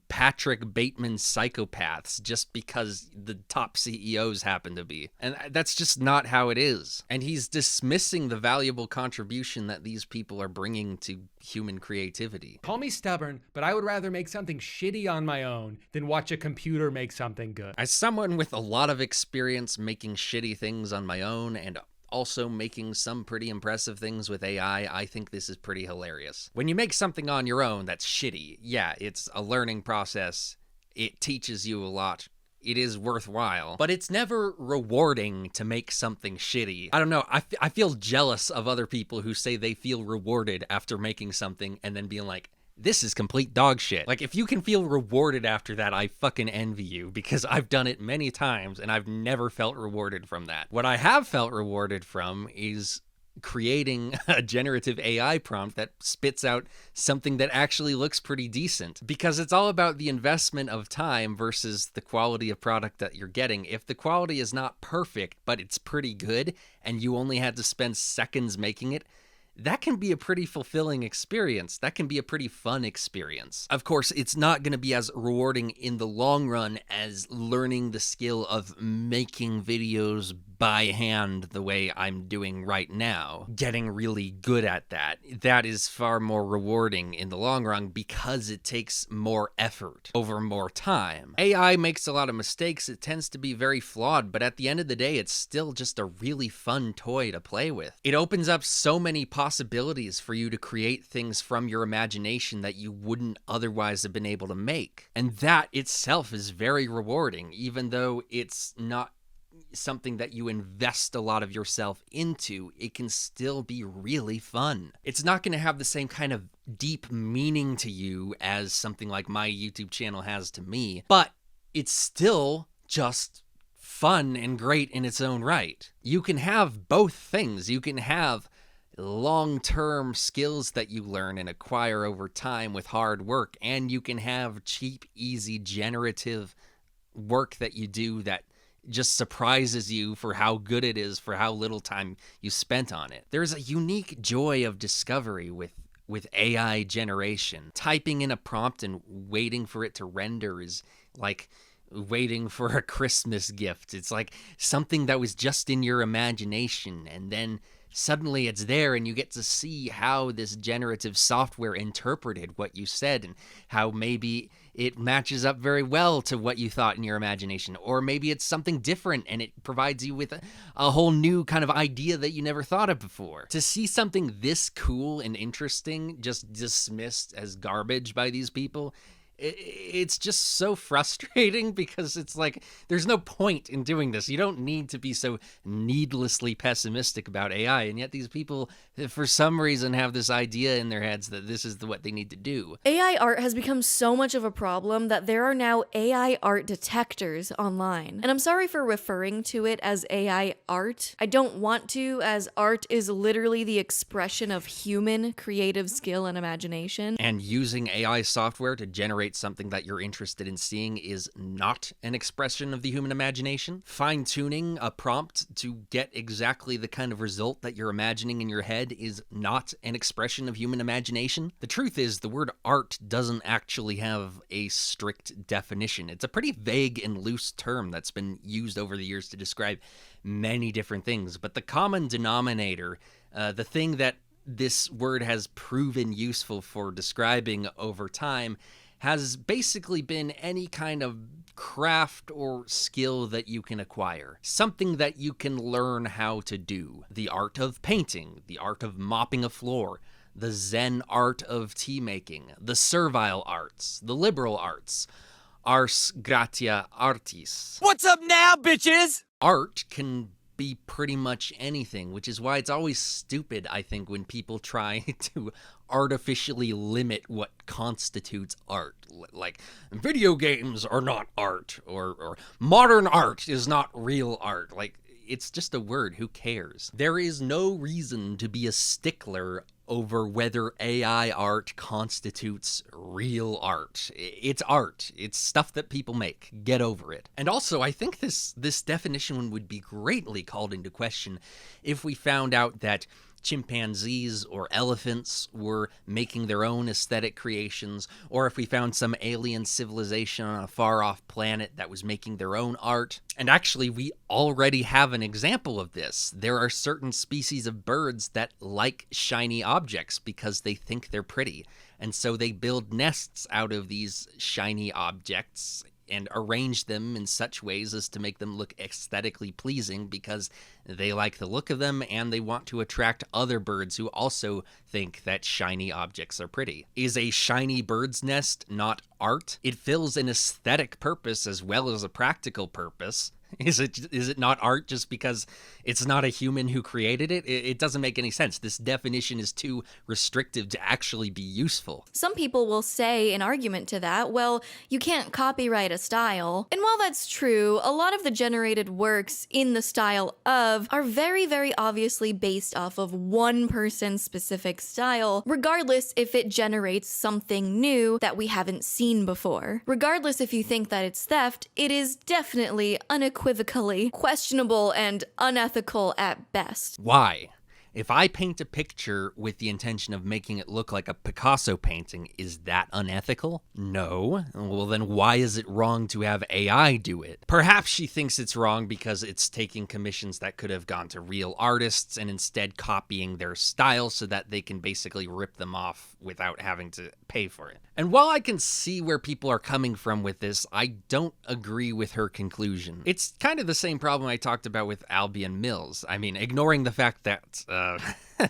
Speaker 1: Patrick Bateman psychopaths just because the top CEOs happen to be. And that's just not how it is. And he's dismissing the valuable contribution that these people are bringing to human creativity.
Speaker 5: Call me stubborn, but I would rather make something shitty on my own than watch a computer make something good.
Speaker 1: As someone with a lot of experience making shitty things on my own and also making some pretty impressive things with AI, I think this is pretty hilarious. When you make something on your own that's shitty, yeah, it's a learning process. It teaches you a lot. It is worthwhile, but it's never rewarding to make something shitty. I don't know, I feel jealous of other people who say they feel rewarded after making something and then being like, this is complete dog shit. Like, if you can feel rewarded after that, I fucking envy you, because I've done it many times and I've never felt rewarded from that. What I have felt rewarded from is creating a generative AI prompt that spits out something that actually looks pretty decent, because it's all about the investment of time versus the quality of product that you're getting. If the quality is not perfect, but it's pretty good and you only had to spend seconds making it, that can be a pretty fulfilling experience. That can be a pretty fun experience. Of course, it's not going to be as rewarding in the long run as learning the skill of making videos by hand the way I'm doing right now. Getting really good at that. That is far more rewarding in the long run because it takes more effort over more time. AI makes a lot of mistakes. It tends to be very flawed, but at the end of the day, it's still just a really fun toy to play with. It opens up so many possibilities for you to create things from your imagination that you wouldn't otherwise have been able to make. And that itself is very rewarding, even though it's not something that you invest a lot of yourself into. It can still be really fun. It's not going to have the same kind of deep meaning to you as something like my YouTube channel has to me, but it's still just fun and great in its own right. You can have both things. You can have long-term skills that you learn and acquire over time with hard work, and you can have cheap, easy, generative work that you do that just surprises you for how good it is, for how little time you spent on it. There's a unique joy of discovery with AI generation. Typing in a prompt and waiting for it to render is like waiting for a Christmas gift. It's like something that was just in your imagination, and then suddenly it's there and you get to see how this generative software interpreted what you said and how maybe it matches up very well to what you thought in your imagination, or maybe it's something different and it provides you with a whole new kind of idea that you never thought of before. To see something this cool and interesting just dismissed as garbage by these people It's just so frustrating because it's like, there's no point in doing this. You don't need to be so needlessly pessimistic about AI, and yet these people, for some reason, have this idea in their heads that this is what they need to do.
Speaker 6: AI art has become so much of a problem that there are now AI art detectors online. And I'm sorry for referring to it as AI art. I don't want to, as art is literally the expression of human creative skill and imagination.
Speaker 1: And using AI software to generate something that you're interested in seeing is not an expression of the human imagination. Fine-tuning a prompt to get exactly the kind of result that you're imagining in your head is not an expression of human imagination. The truth is, the word art doesn't actually have a strict definition. It's a pretty vague and loose term that's been used over the years to describe many different things, but the common denominator, the thing that this word has proven useful for describing over time, has basically been any kind of craft or skill that you can acquire. Something that you can learn how to do. The art of painting, the art of mopping a floor, the Zen art of tea making, the servile arts, the liberal arts, ars gratia artis.
Speaker 7: What's up now, bitches?
Speaker 1: Art can be pretty much anything, which is why it's always stupid, I think, when people try to artificially limit what constitutes art. Like, video games are not art, or modern art is not real art. Like, it's just a word. Who cares? There is no reason to be a stickler over whether AI art constitutes real art. It's art. It's stuff that people make. Get over it. And also, I think this definition would be greatly called into question if we found out that chimpanzees or elephants were making their own aesthetic creations, or if we found some alien civilization on a far-off planet that was making their own art. And actually, we already have an example of this. There are certain species of birds that like shiny objects because they think they're pretty, and so they build nests out of these shiny objects and arrange them in such ways as to make them look aesthetically pleasing because they like the look of them and they want to attract other birds who also think that shiny objects are pretty. Is a shiny bird's nest not art? It fills an aesthetic purpose as well as a practical purpose. Is it not art just because it's not a human who created it? It doesn't make any sense. This definition is too restrictive to actually be useful.
Speaker 6: Some people will say in argument to that, well, you can't copyright a style. And while that's true, a lot of the generated works in the style of are very, very obviously based off of one person's specific style, regardless if it generates something new that we haven't seen before. Regardless if you think that it's theft, it is definitely unequivocally questionable and unethical at best.
Speaker 1: Why? If I paint a picture with the intention of making it look like a Picasso painting, is that unethical? No. Well, then why is it wrong to have AI do it? Perhaps she thinks it's wrong because it's taking commissions that could have gone to real artists and instead copying their style so that they can basically rip them off without having to pay for it. And while I can see where people are coming from with this, I don't agree with her conclusion. It's kind of the same problem I talked about with Albion Mills. I mean, ignoring the fact that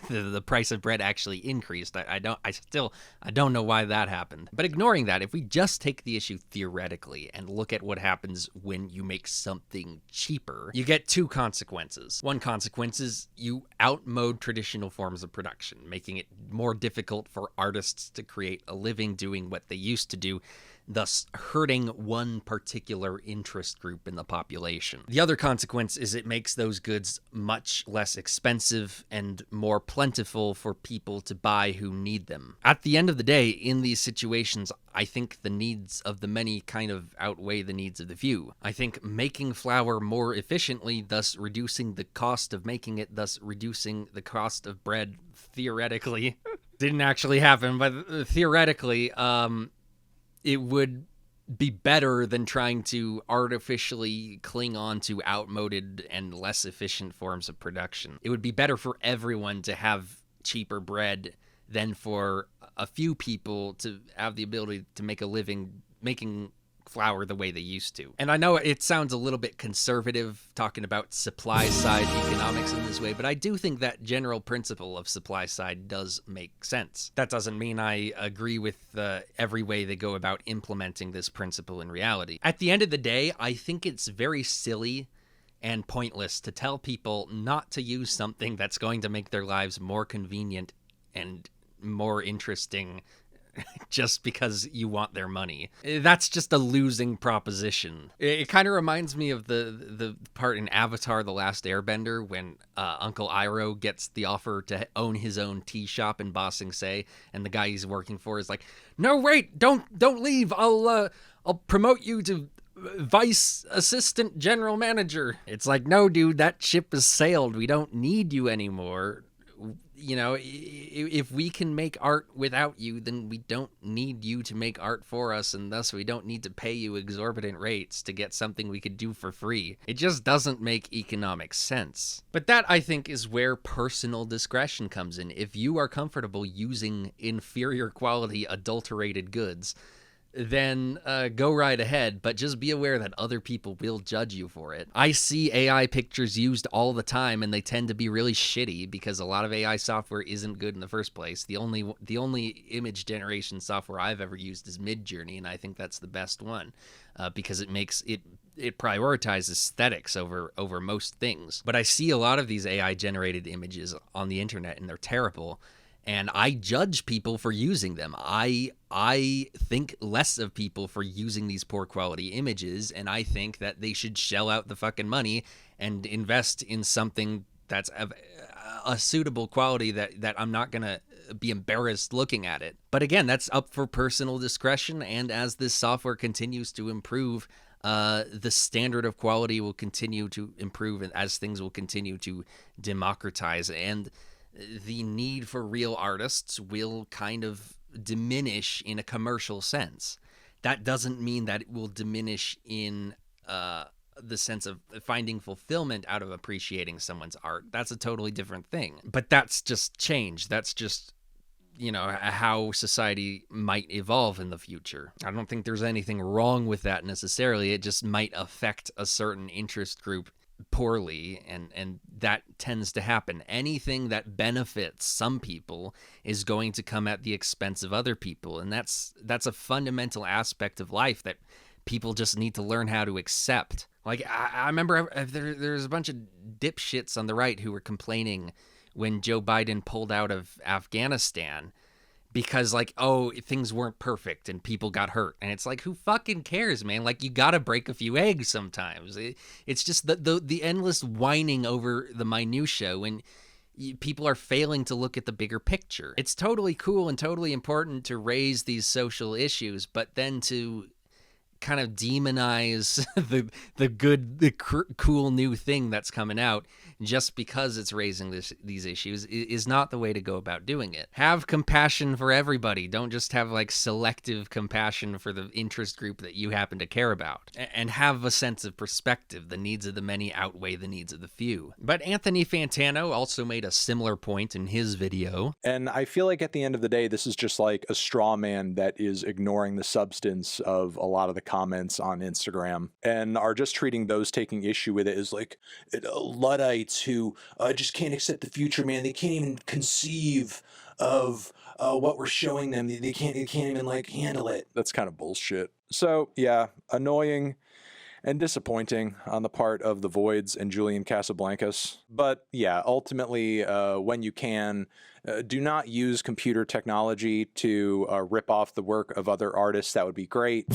Speaker 1: the price of bread actually increased. I don't know why that happened. But ignoring that, if we just take the issue theoretically and look at what happens when you make something cheaper, you get two consequences. One consequence is you outmode traditional forms of production, making it more difficult for artists to create a living doing what they used to do, thus hurting one particular interest group in the population. The other consequence is it makes those goods much less expensive and more plentiful for people to buy who need them. At the end of the day, in these situations, I think the needs of the many kind of outweigh the needs of the few. I think making flour more efficiently, thus reducing the cost of making it, thus reducing the cost of bread, theoretically, didn't actually happen, but theoretically, it would be better than trying to artificially cling on to outmoded and less efficient forms of production. It would be better for everyone to have cheaper bread than for a few people to have the ability to make a living making flower the way they used to. And I know it sounds a little bit conservative talking about supply side economics in this way, but I do think that general principle of supply side does make sense. That doesn't mean I agree with every way they go about implementing this principle in reality. At the end of the day, I think it's very silly and pointless to tell people not to use something that's going to make their lives more convenient and more interesting just because you want their money. That's just a losing proposition. It kind of reminds me of the part in Avatar: The Last Airbender when Uncle Iroh gets the offer to own his own tea shop in Ba Sing Se, and the guy he's working for is like, "No, wait, don't leave. I'll promote you to vice assistant general manager." It's like, no, dude, that ship has sailed. We don't need you anymore. You know, if we can make art without you, then we don't need you to make art for us, and thus we don't need to pay you exorbitant rates to get something we could do for free. It just doesn't make economic sense. But that, I think, is where personal discretion comes in. If you are comfortable using inferior quality adulterated goods, then go right ahead, but just be aware that other people will judge you for it. I see AI pictures used all the time, and they tend to be really shitty because a lot of AI software isn't good in the first place. The only image generation software I've ever used is Midjourney, and I think that's the best one because it makes it prioritizes aesthetics over most things. But I see a lot of these AI generated images on the internet, and they're terrible. And I judge people for using them. I think less of people for using these poor quality images, and I think that they should shell out the fucking money and invest in something that's of a suitable quality that I'm not gonna be embarrassed looking at it. But again, that's up for personal discretion, and as this software continues to improve, the standard of quality will continue to improve, and as things will continue to democratize, and the need for real artists will kind of diminish in a commercial sense. That doesn't mean that it will diminish in the sense of finding fulfillment out of appreciating someone's art. That's a totally different thing. But that's just change. That's just, you know, how society might evolve in the future. I don't think there's anything wrong with that necessarily. It just might affect a certain interest group poorly, and that tends to happen. Anything that benefits some people is going to come at the expense of other people, and that's a fundamental aspect of life that people just need to learn how to accept. Like, I remember there's a bunch of dipshits on the right who were complaining when Joe Biden pulled out of Afghanistan because, like, oh, things weren't perfect and people got hurt. And it's like, who fucking cares, man? Like, you gotta break a few eggs sometimes. It's just the endless whining over the minutia when people are failing to look at the bigger picture. It's totally cool and totally important to raise these social issues, but then to kind of demonize the cool new thing that's coming out just because it's raising these issues is not the way to go about doing it. Have compassion for everybody. Don't just have like selective compassion for the interest group that you happen to care about. And have a sense of perspective. The needs of the many outweigh the needs of the few. But Anthony Fantano also made a similar point in his video.
Speaker 7: And I feel like at the end of the day, this is just like a straw man that is ignoring the substance of a lot of the comments on Instagram and are just treating those taking issue with it as like Luddites who just can't accept the future, man. They can't even conceive of what we're showing them. They can't even like handle it. That's kind of bullshit. So yeah, annoying and disappointing on the part of the Voids and Julian Casablancas. But yeah, ultimately, when you can, do not use computer technology to rip off the work of other artists. That would be great.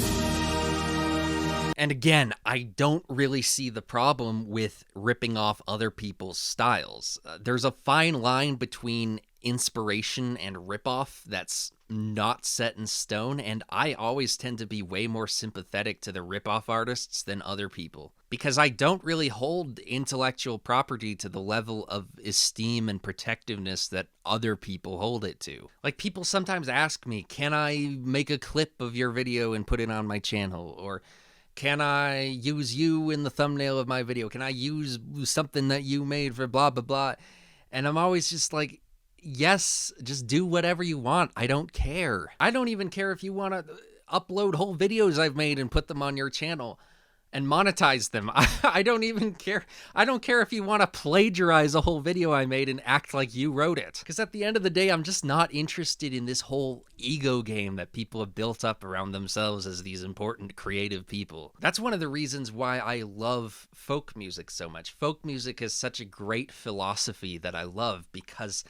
Speaker 1: And again, I don't really see the problem with ripping off other people's styles. There's a fine line between inspiration and ripoff that's not set in stone, and I always tend to be way more sympathetic to the ripoff artists than other people, because I don't really hold intellectual property to the level of esteem and protectiveness that other people hold it to. Like, people sometimes ask me, can I make a clip of your video and put it on my channel? Or can I use you in the thumbnail of my video? Can I use something that you made for blah, blah, blah? And I'm always just like, yes, just do whatever you want. I don't care. I don't even care if you want to upload whole videos I've made and put them on your channel and monetize them. I don't even care. I don't care if you want to plagiarize a whole video I made and act like you wrote it. Because at the end of the day, I'm just not interested in this whole ego game that people have built up around themselves as these important creative people. That's one of the reasons why I love folk music so much. Folk music is such a great philosophy that I love, because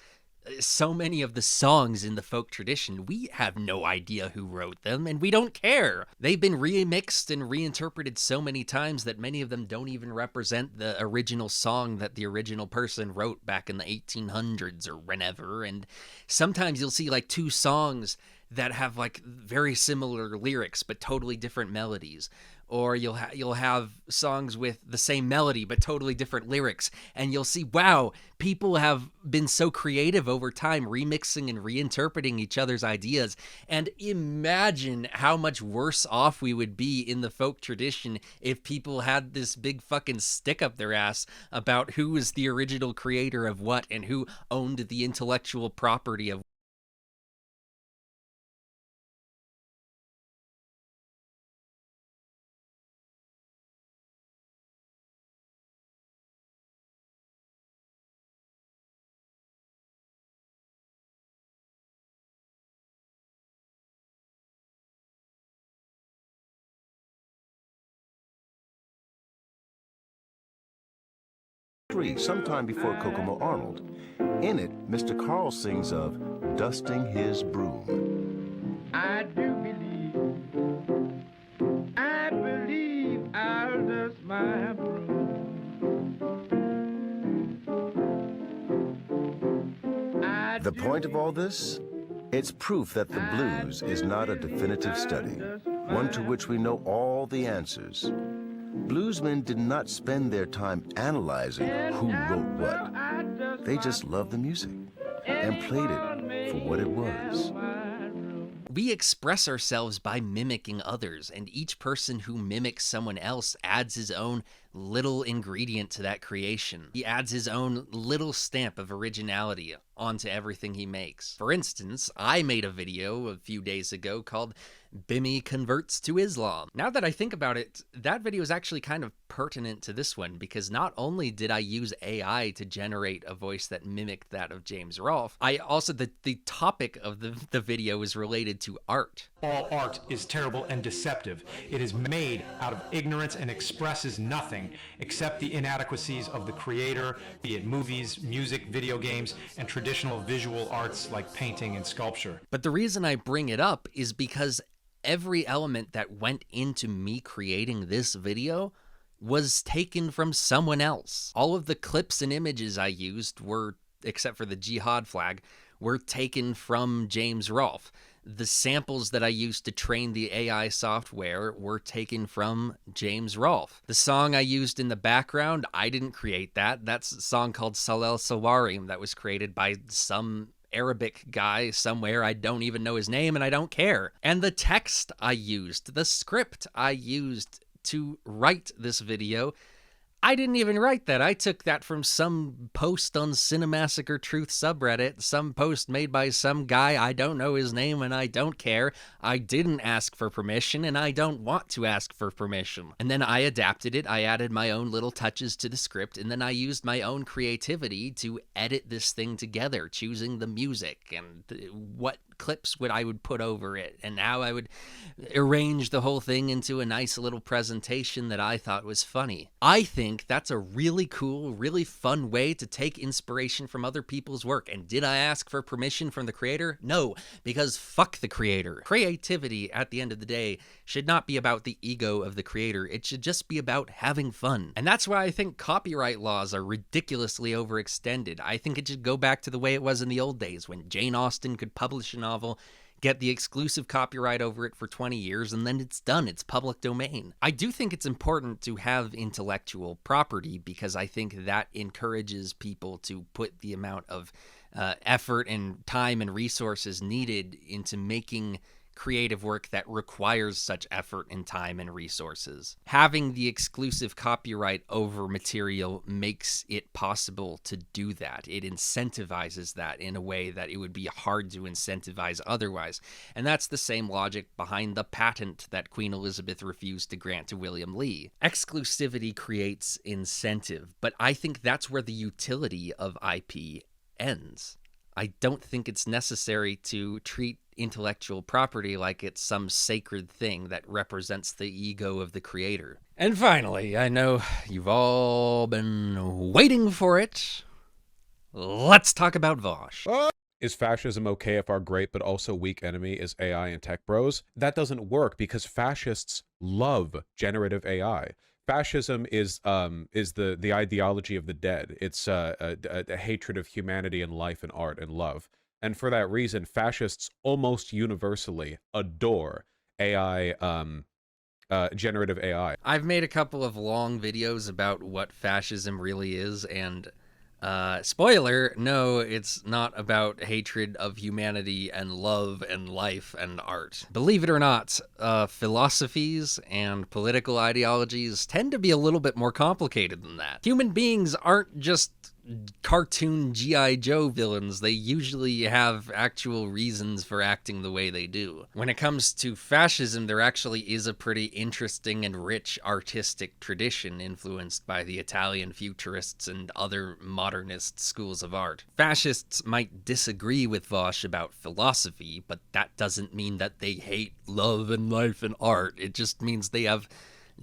Speaker 1: so many of the songs in the folk tradition, we have no idea who wrote them, and we don't care. They've been remixed and reinterpreted so many times that many of them don't even represent the original song that the original person wrote back in the 1800s or whenever. And sometimes you'll see like two songs that have like very similar lyrics but totally different melodies. Or you'll have songs with the same melody but totally different lyrics, and you'll see, wow, people have been so creative over time, remixing and reinterpreting each other's ideas. And imagine how much worse off we would be in the folk tradition if people had this big fucking stick up their ass about who was the original creator of what and who owned the intellectual property of.
Speaker 8: Sometime before Kokomo Arnold. In it, Mr. Carl sings of dusting his broom.
Speaker 9: I believe I'll dust my broom.
Speaker 8: The point of all this? It's proof that the blues is not a definitive study, one to which we know all the answers. Bluesmen did not spend their time analyzing who wrote what. They just loved the music and played it for what it was.
Speaker 1: We express ourselves by mimicking others, and each person who mimics someone else adds his own little ingredient to that creation. He adds his own little stamp of originality onto everything he makes. For instance, I made a video a few days ago called Bimmy Converts to Islam. Now that I think about it, that video is actually kind of pertinent to this one, because not only did I use AI to generate a voice that mimicked that of James Rolfe, I also, the topic of the video is related to art.
Speaker 10: All art is terrible and deceptive. It is made out of ignorance and expresses nothing except the inadequacies of the creator, be it movies, music, video games, and traditional visual arts like painting and sculpture.
Speaker 1: But the reason I bring it up is because every element that went into me creating this video was taken from someone else. All of the clips and images I used were, except for the jihad flag, were taken from James Rolfe. The samples that I used to train the AI software were taken from James Rolfe. The song I used in the background, I didn't create that. That's a song called Salel Sawarim that was created by some Arabic guy somewhere. I don't even know his name, and I don't care. And the text I used, the script I used to write this video, I didn't even write that. I took that from some post on Cinemassacre Truth subreddit, some post made by some guy. I don't know his name and I don't care. I didn't ask for permission and I don't want to ask for permission. And then I adapted it. I added my own little touches to the script, and then I used my own creativity to edit this thing together, choosing the music and what clips I would put over it and how I would arrange the whole thing into a nice little presentation that I thought was funny. I think that's a really cool, really fun way to take inspiration from other people's work. And did I ask for permission from the creator? No, because fuck the creator. Creativity, at the end of the day, should not be about the ego of the creator. It should just be about having fun. And that's why I think copyright laws are ridiculously overextended. I think it should go back to the way it was in the old days when Jane Austen could publish a novel, get the exclusive copyright over it for 20 years, and then it's done. It's public domain. I do think it's important to have intellectual property because I think that encourages people to put the amount of effort and time and resources needed into making creative work that requires such effort and time and resources. Having the exclusive copyright over material makes it possible to do that. It incentivizes that in a way that it would be hard to incentivize otherwise. And that's the same logic behind the patent that Queen Elizabeth refused to grant to William Lee. Exclusivity creates incentive, but I think that's where the utility of IP ends. I don't think it's necessary to treat intellectual property like it's some sacred thing that represents the ego of the creator. And finally, I know you've all been waiting for it. Let's talk about Vaush.
Speaker 11: Is fascism okay if our great but also weak enemy is AI and tech bros? That doesn't work because fascists love generative AI. Fascism is the ideology of the dead. It's a hatred of humanity and life and art and love. And for that reason, fascists almost universally adore AI, generative AI.
Speaker 1: I've made a couple of long videos about what fascism really is, and spoiler, no, it's not about hatred of humanity and love and life and art. Believe it or not, philosophies and political ideologies tend to be a little bit more complicated than that. Human beings aren't just cartoon G.I. Joe villains. They usually have actual reasons for acting the way they do. When it comes to fascism, there actually is a pretty interesting and rich artistic tradition influenced by the Italian futurists and other modernist schools of art. Fascists might disagree with Vaush about philosophy, but that doesn't mean that they hate love and life and art. It just means they have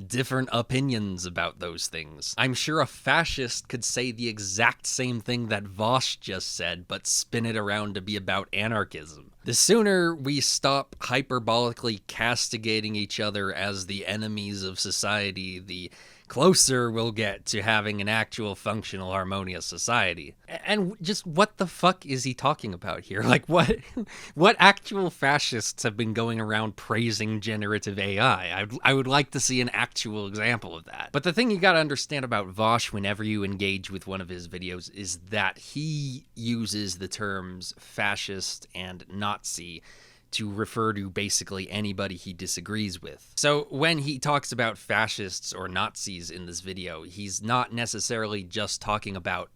Speaker 1: different opinions about those things. I'm sure a fascist could say the exact same thing that Vaush just said, but spin it around to be about anarchism. The sooner we stop hyperbolically castigating each other as the enemies of society, the closer we'll get to having an actual functional harmonious society. And just what the fuck is he talking about here? Like what actual fascists have been going around praising generative AI? I would like to see an actual example of that. But the thing you gotta understand about Vaush whenever you engage with one of his videos is that he uses the terms fascist and Nazi to refer to basically anybody he disagrees with. So when he talks about fascists or Nazis in this video, he's not necessarily just talking about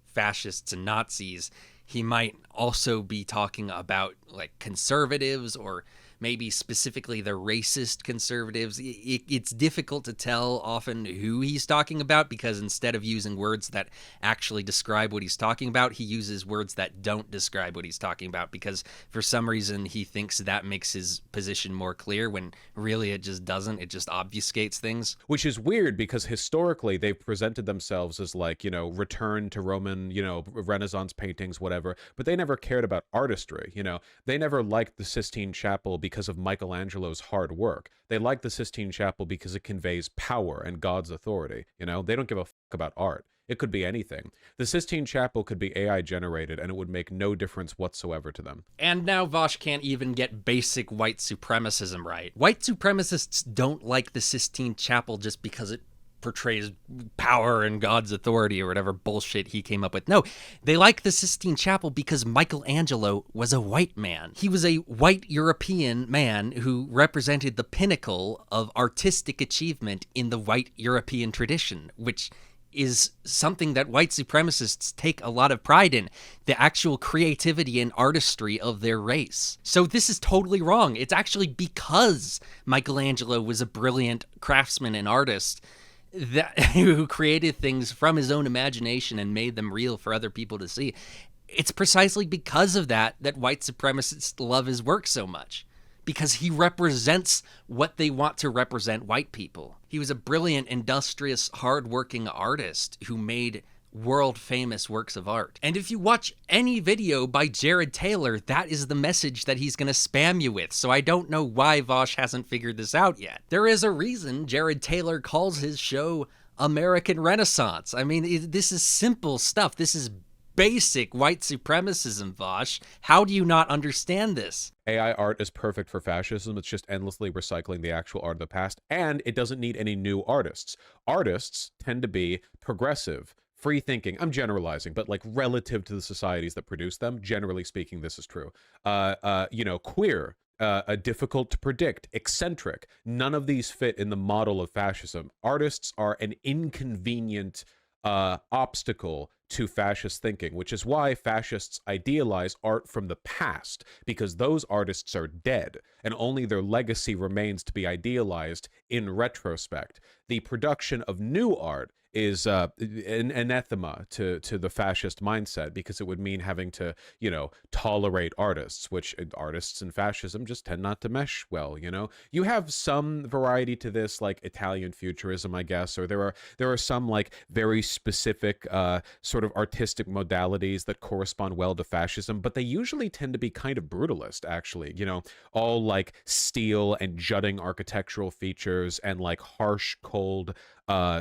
Speaker 1: fascists and Nazis. He might also be talking about like conservatives or maybe specifically the racist conservatives. It's difficult to tell often who he's talking about because instead of using words that actually describe what he's talking about, he uses words that don't describe what he's talking about because for some reason he thinks that makes his position more clear when really it just doesn't. It just obfuscates things.
Speaker 11: Which is weird because historically they've presented themselves as like, you know, return to Roman, you know, Renaissance paintings, whatever, but they never cared about artistry, you know. They never liked the Sistine Chapel because of Michelangelo's hard work. They like the Sistine Chapel because it conveys power and God's authority. You know, they don't give a fuck about art. It could be anything. The Sistine Chapel could be AI generated and it would make no difference whatsoever to them.
Speaker 1: And now Vaush can't even get basic white supremacism right. White supremacists don't like the Sistine Chapel just because it portrays power and God's authority or whatever bullshit he came up with. No, they like the Sistine Chapel because Michelangelo was a white man. He was a white European man who represented the pinnacle of artistic achievement in the white European tradition, which is something that white supremacists take a lot of pride in, the actual creativity and artistry of their race. So this is totally wrong. It's actually because Michelangelo was a brilliant craftsman and artist who created things from his own imagination and made them real for other people to see. It's precisely because of that white supremacists love his work so much, because he represents what they want to represent white people. He was a brilliant, industrious, hardworking artist who made world-famous works of art. And if you watch any video by Jared Taylor, that is the message that he's gonna spam you with, so I don't know why Vaush hasn't figured this out yet. There is a reason Jared Taylor calls his show American Renaissance. I mean, this is simple stuff. This is basic white supremacism, Vaush. How do you not understand this?
Speaker 11: AI art is perfect for fascism. It's just endlessly recycling the actual art of the past, and it doesn't need any new artists. Artists tend to be progressive, free thinking. I'm generalizing, but like relative to the societies that produce them, generally speaking, this is true. You know, queer difficult to predict, eccentric. None of these fit in the model of fascism. Artists are an inconvenient obstacle to fascist thinking, which is why fascists idealize art from the past, because those artists are dead and only their legacy remains to be idealized in retrospect. The production of new art is an anathema to the fascist mindset, because it would mean having to, you know, tolerate artists, which artists and fascism just tend not to mesh well, you know? You have some variety to this, like Italian futurism, I guess, or there are some like very specific sort of artistic modalities that correspond well to fascism, but they usually tend to be kind of brutalist, actually, you know, all like steel and jutting architectural features and like harsh, cold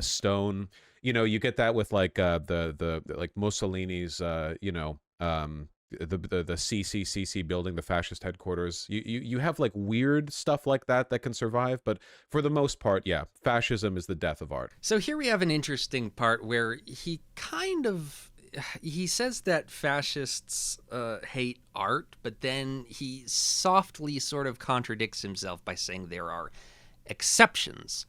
Speaker 11: stone. You know, you get that with like the like Mussolini's you know, the CCCC building, the fascist headquarters. You have like weird stuff like that can survive, but for the most part, yeah, fascism is the death of art.
Speaker 1: So here we have an interesting part where he says that fascists hate art, but then he softly sort of contradicts himself by saying there are exceptions,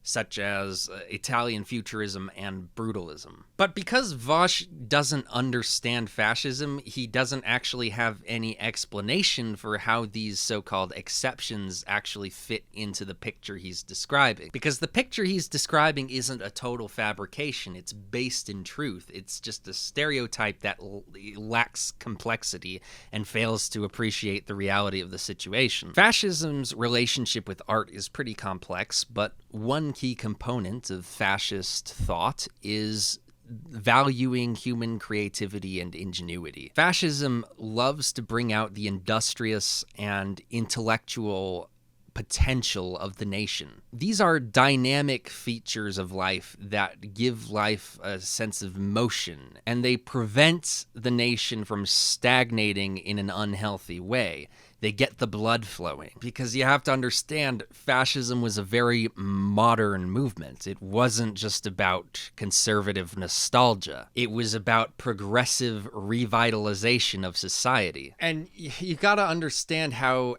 Speaker 1: such as Italian futurism and brutalism. But because Vaush doesn't understand fascism, he doesn't actually have any explanation for how these so-called exceptions actually fit into the picture he's describing. Because the picture he's describing isn't a total fabrication, it's based in truth. It's just a stereotype that lacks complexity and fails to appreciate the reality of the situation. Fascism's relationship with art is pretty complex, but one key component of fascist thought is valuing human creativity and ingenuity. Fascism loves to bring out the industrious and intellectual potential of the nation. These are dynamic features of life that give life a sense of motion, and they prevent the nation from stagnating in an unhealthy way. They get the blood flowing, because you have to understand fascism was a very modern movement. It wasn't just about conservative nostalgia. It was about progressive revitalization of society. And you gotta understand how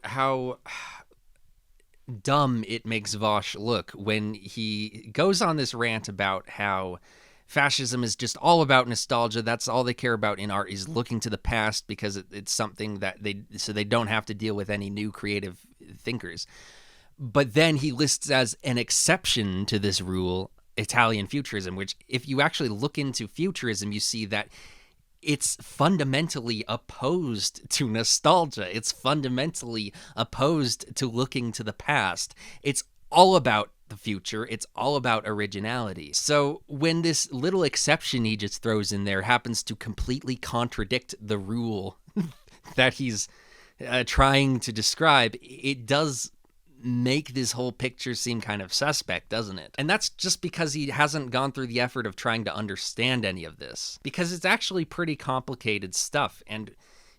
Speaker 1: dumb it makes Vaush look when he goes on this rant about how fascism is just all about nostalgia. That's all they care about in art, is looking to the past, because it's something that they don't have to deal with any new creative thinkers. But then he lists as an exception to this rule Italian futurism, which if you actually look into futurism, you see that it's fundamentally opposed to nostalgia. It's fundamentally opposed to looking to the past. It's all about the future. It's all about originality. So when this little exception he just throws in there happens to completely contradict the rule that he's trying to describe, it does make this whole picture seem kind of suspect, doesn't it? And that's just because he hasn't gone through the effort of trying to understand any of this, because it's actually pretty complicated stuff, and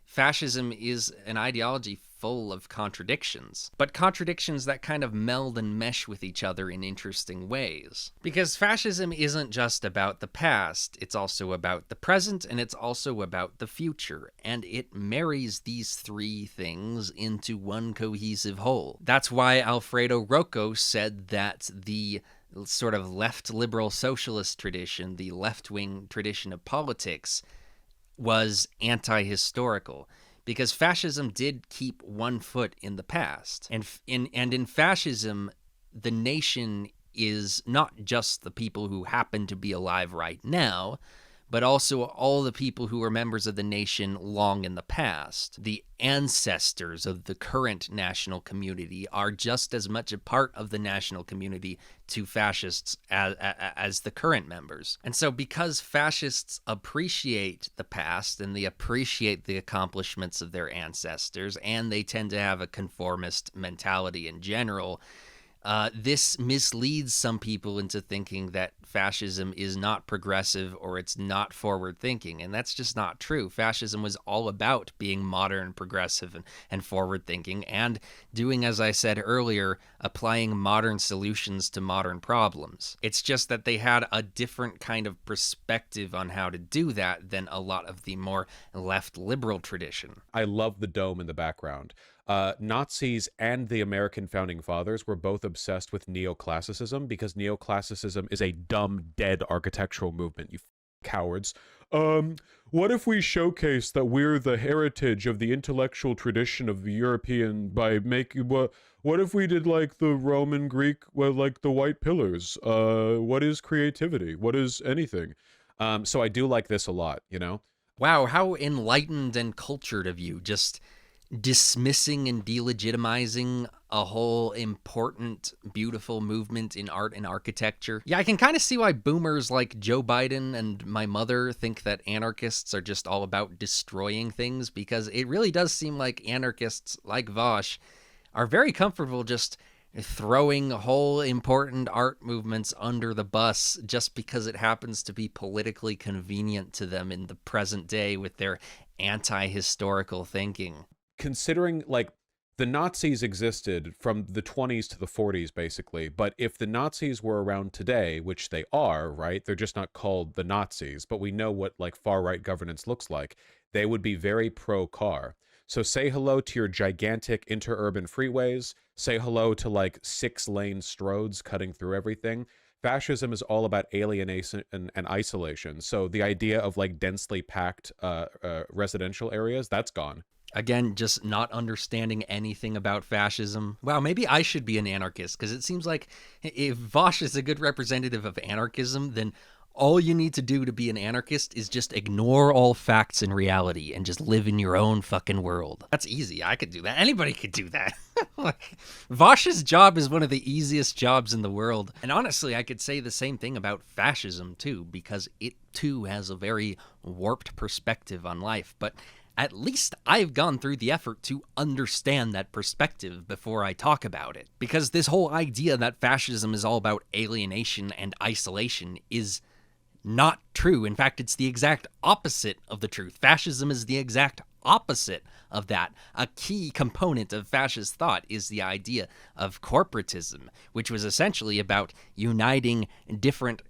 Speaker 1: fascism is an ideology full of contradictions, but contradictions that kind of meld and mesh with each other in interesting ways. Because fascism isn't just about the past, it's also about the present, and it's also about the future, and it marries these three things into one cohesive whole. That's why Alfredo Rocco said that the sort of left liberal socialist tradition, the left-wing tradition of politics, was anti-historical, because fascism did keep one foot in the past. And in fascism, the nation is not just the people who happen to be alive right now, but also all the people who were members of the nation long in the past. The ancestors of the current national community are just as much a part of the national community to fascists as the current members. And so because fascists appreciate the past and they appreciate the accomplishments of their ancestors, and they tend to have a conformist mentality in general, this misleads some people into thinking that fascism is not progressive or it's not forward-thinking, and that's just not true. Fascism was all about being modern, progressive, and forward-thinking, and doing, as I said earlier, applying modern solutions to modern problems. It's just that they had a different kind of perspective on how to do that than a lot of the more left liberal tradition.
Speaker 11: I love the dome in the background. Nazis and the American founding fathers were both obsessed with neoclassicism because neoclassicism is a dumb, dead architectural movement. You cowards. What if we showcase that we're the heritage of the intellectual tradition of the European by making what if we did like the Roman Greek, well, like the white pillars? What is creativity? What is anything? So I do like this a lot, you know?
Speaker 1: Wow, how enlightened and cultured of you, just dismissing and delegitimizing a whole important, beautiful movement in art and architecture. Yeah, I can kind of see why boomers like Joe Biden and my mother think that anarchists are just all about destroying things, because it really does seem like anarchists like Vaush are very comfortable just throwing whole important art movements under the bus just because it happens to be politically convenient to them in the present day with their anti-historical thinking.
Speaker 11: Considering, like, the Nazis existed from the 20s to the 40s, basically, but if the Nazis were around today, which they are, right, they're just not called the Nazis, but we know what, like, far-right governance looks like, they would be very pro-car. So say hello to your gigantic interurban freeways, say hello to, like, 6-lane stroads cutting through everything. Fascism is all about alienation and isolation, so the idea of, like, densely packed residential areas, that's gone.
Speaker 1: Again, just not understanding anything about fascism. Wow, maybe I should be an anarchist, because it seems like if Vaush is a good representative of anarchism, then all you need to do to be an anarchist is just ignore all facts and reality and just live in your own fucking world. That's easy. I could do that. Anybody could do that. Like, Vaush's job is one of the easiest jobs in the world. And honestly, I could say the same thing about fascism too, because it too has a very warped perspective on life. But at least I've gone through the effort to understand that perspective before I talk about it. Because this whole idea that fascism is all about alienation and isolation is not true. In fact, it's the exact opposite of the truth. Fascism is the exact opposite of that. A key component of fascist thought is the idea of corporatism, which was essentially about uniting different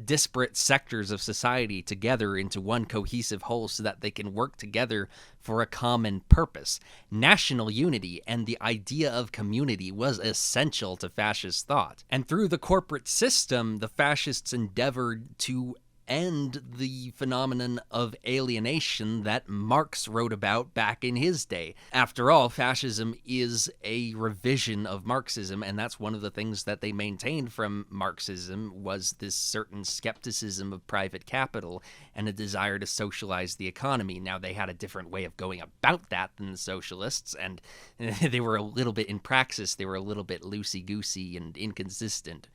Speaker 1: disparate sectors of society together into one cohesive whole so that they can work together for a common purpose. National unity and the idea of community was essential to fascist thought. And through the corporate system, the fascists endeavored to end the phenomenon of alienation that Marx wrote about back in his day. After all, fascism is a revision of Marxism, and that's one of the things that they maintained from Marxism was this certain skepticism of private capital and a desire to socialize the economy. Now, they had a different way of going about that than the socialists, and they were a little bit, in praxis, they were a little bit loosey-goosey and inconsistent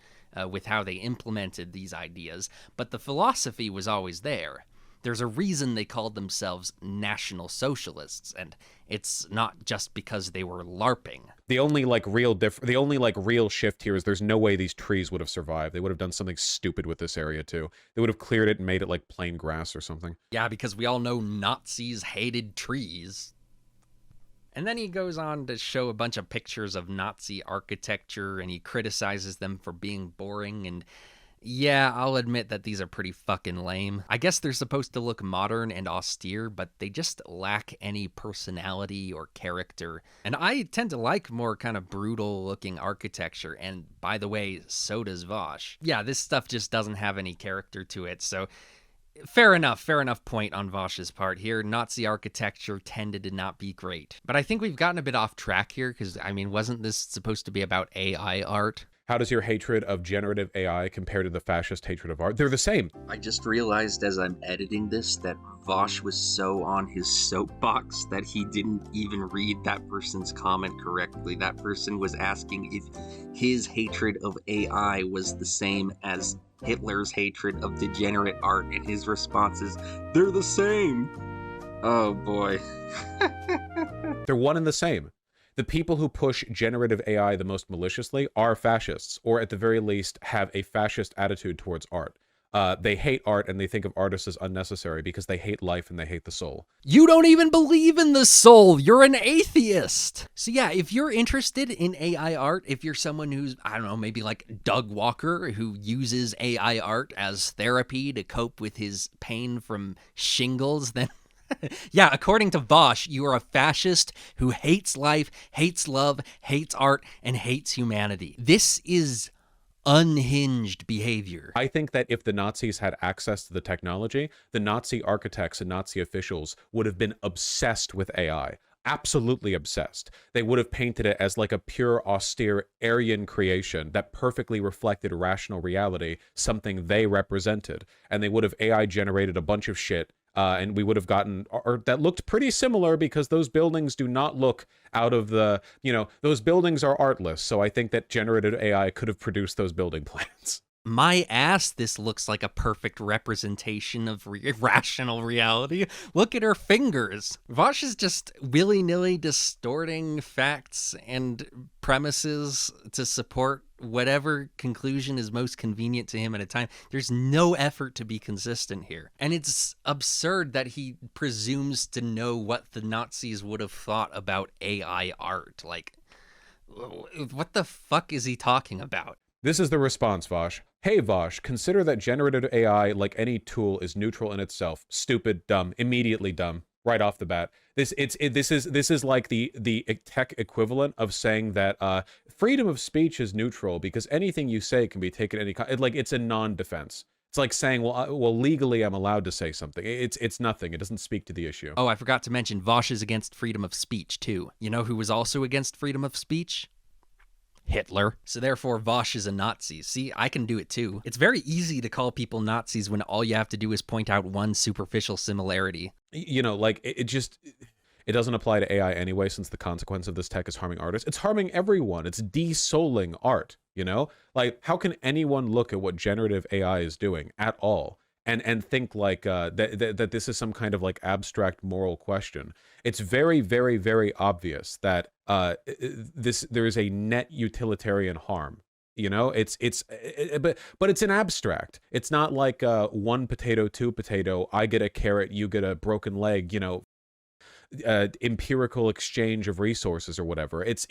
Speaker 1: with how they implemented these ideas, but the philosophy was always there. There's a reason they called themselves National Socialists, and it's not just because they were LARPing.
Speaker 11: The only real shift here is there's no way these trees would have survived. They would have done something stupid with this area too. They would have cleared it and made it like plain grass or something.
Speaker 1: Yeah, because we all know Nazis hated trees. And then he goes on to show a bunch of pictures of Nazi architecture, and he criticizes them for being boring, and yeah, I'll admit that these are pretty fucking lame. I guess they're supposed to look modern and austere, but they just lack any personality or character. And I tend to like more kind of brutal-looking architecture, and by the way, so does Vaush. Yeah, this stuff just doesn't have any character to it, so fair enough point on Vaush's part here. Nazi architecture tended to not be great. But I think we've gotten a bit off track here, because, I mean, wasn't this supposed to be about AI art?
Speaker 11: How does your hatred of generative AI compare to the fascist hatred of art? They're the same.
Speaker 1: I just realized as I'm editing this that Vaush was so on his soapbox that he didn't even read that person's comment correctly. That person was asking if his hatred of AI was the same as Hitler's hatred of degenerate art, and his response is, they're the same. Oh boy.
Speaker 11: They're one and the same. The people who push generative AI the most maliciously are fascists, or at the very least have a fascist attitude towards art. They hate art and they think of artists as unnecessary because they hate life and they hate the soul.
Speaker 1: You don't even believe in the soul. You're an atheist. So yeah, if you're interested in AI art, if you're someone who's, I don't know, maybe like Doug Walker, who uses AI art as therapy to cope with his pain from shingles, then Yeah, according to Vaush, you are a fascist who hates life, hates love, hates art, and hates humanity. This is unhinged behavior.
Speaker 11: I think that if the Nazis had access to the technology, the Nazi architects and Nazi officials would have been obsessed with AI. Absolutely obsessed. They would have painted it as like a pure, austere Aryan creation that perfectly reflected rational reality, something they represented. And they would have AI generated a bunch of shit, and we would have gotten art that looked pretty similar, because those buildings do not look out of the, those buildings are artless. So I think that generative AI could have produced those building plans.
Speaker 1: My ass, this looks like a perfect representation of rational reality. Look at her fingers. Vaush is just willy-nilly distorting facts and premises to support whatever conclusion is most convenient to him at a time. There's no effort to be consistent here. And it's absurd that he presumes to know what the Nazis would have thought about AI art. Like, what the fuck is he talking about?
Speaker 11: This is the response, Vaush. Hey, Vaush, consider that generative AI, like any tool, is neutral in itself. Stupid, dumb, immediately dumb, right off the bat. This is like the tech equivalent of saying that freedom of speech is neutral because anything you say can be taken it's a non-defense. It's like saying, well, legally I'm allowed to say something. It's nothing. It doesn't speak to the issue.
Speaker 1: Oh, I forgot to mention, Vaush is against freedom of speech too. You know who was also against freedom of speech? Hitler. So therefore, Vaush is a Nazi. See, I can do it too. It's very easy to call people Nazis when all you have to do is point out one superficial similarity.
Speaker 11: It doesn't apply to AI anyway, since the consequence of this tech is harming artists. It's harming everyone. It's de-souling art, Like, how can anyone look at what generative AI is doing at all and think like that this is some kind of like abstract moral question? It's very, very, very obvious that there is a net utilitarian harm. But it's an abstract. It's not like one potato, two potato, I get a carrot, you get a broken leg, empirical exchange of resources or whatever. It's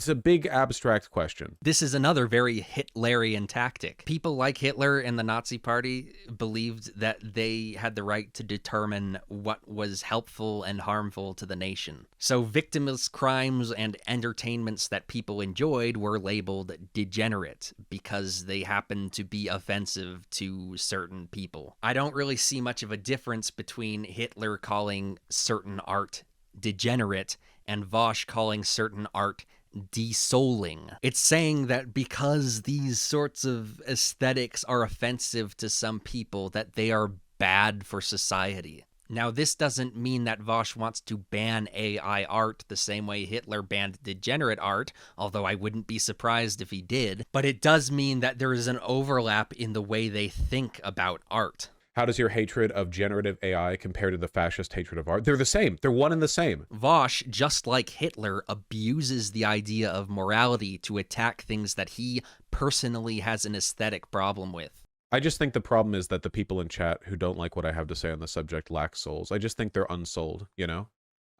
Speaker 11: a big abstract question.
Speaker 1: This is another very Hitlerian tactic. People like Hitler and the Nazi Party believed that they had the right to determine what was helpful and harmful to the nation. So victimless crimes and entertainments that people enjoyed were labeled degenerate because they happened to be offensive to certain people. I don't really see much of a difference between Hitler calling certain art degenerate and Vaush calling certain art de-souling. It's saying that because these sorts of aesthetics are offensive to some people, that they are bad for society. Now, this doesn't mean that Vaush wants to ban AI art the same way Hitler banned degenerate art, although I wouldn't be surprised if he did, but it does mean that there is an overlap in the way they think about art.
Speaker 11: How does your hatred of generative AI compare to the fascist hatred of art? They're the same. They're one and the same.
Speaker 1: Vaush, just like Hitler, abuses the idea of morality to attack things that he personally has an aesthetic problem with.
Speaker 11: I just think the problem is that the people in chat who don't like what I have to say on the subject lack souls. I just think they're unsouled,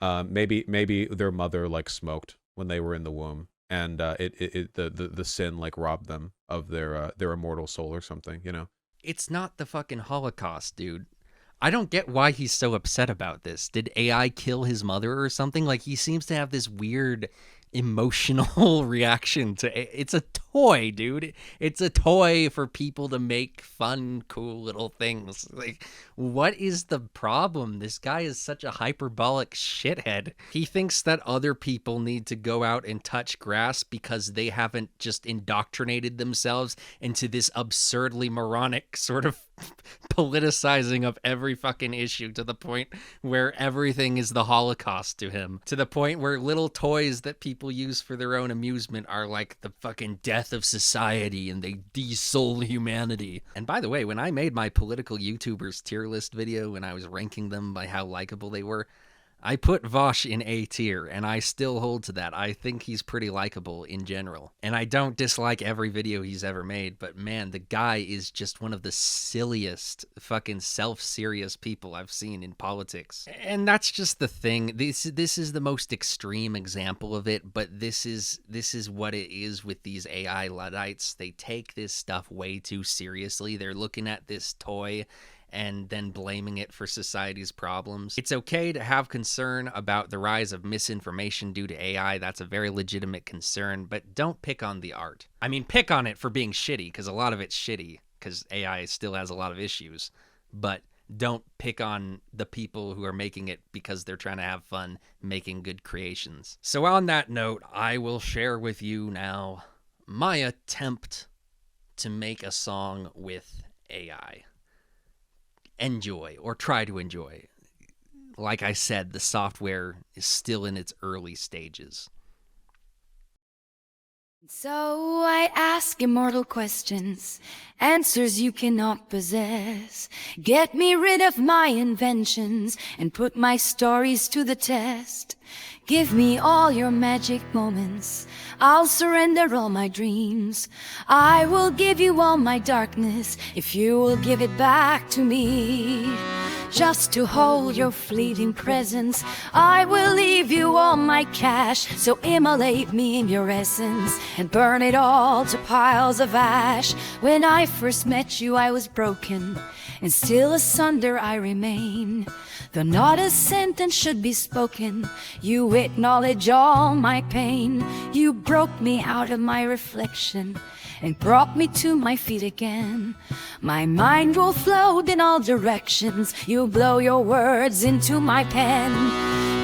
Speaker 11: Maybe their mother smoked when they were in the womb, and the sin robbed them of their immortal soul or something,
Speaker 1: It's not the fucking Holocaust, dude. I don't get why he's so upset about this. Did AI kill his mother or something? He seems to have this weird emotional reaction to it. It's a toy, dude. It's a toy for people to make fun, cool little things. What is the problem? This guy is such a hyperbolic shithead. He thinks that other people need to go out and touch grass because they haven't just indoctrinated themselves into this absurdly moronic sort of politicizing of every fucking issue to the point where everything is the Holocaust to him, to the point where little toys that people use for their own amusement are like the fucking death of society and they de-soul humanity. And by the way, when I made my political YouTubers tier list video, when I was ranking them by how likable they were, I put Vaush in A tier, and I still hold to that. I think he's pretty likable in general. And I don't dislike every video he's ever made, but man, the guy is just one of the silliest fucking self-serious people I've seen in politics. And that's just the thing. This is the most extreme example of it, but this is what it is with these AI Luddites. They take this stuff way too seriously. They're looking at this toy and then blaming it for society's problems. It's okay to have concern about the rise of misinformation due to AI. That's a very legitimate concern, but don't pick on the art. I mean, pick on it for being shitty, because a lot of it's shitty, because AI still has a lot of issues, but don't pick on the people who are making it because they're trying to have fun making good creations. So on that note, I will share with you now my attempt to make a song with AI. Enjoy, or try to enjoy. Like I said, the software is still in its early stages.
Speaker 12: So I ask immortal questions, answers you cannot possess. Get me rid of my inventions and put my stories to the test. Give me all your magic moments, I'll surrender all my dreams. I will give you all my darkness if you will give it back to me. Just to hold your fleeting presence, I will leave you all my cash. So immolate me in your essence and burn it all to piles of ash. When I first met you, I was broken, and still asunder I remain. Though not a sentence should be spoken, you acknowledge all my pain. You broke me out of my reflection and brought me to my feet again. My mind will float in all directions. You blow your words into my pen.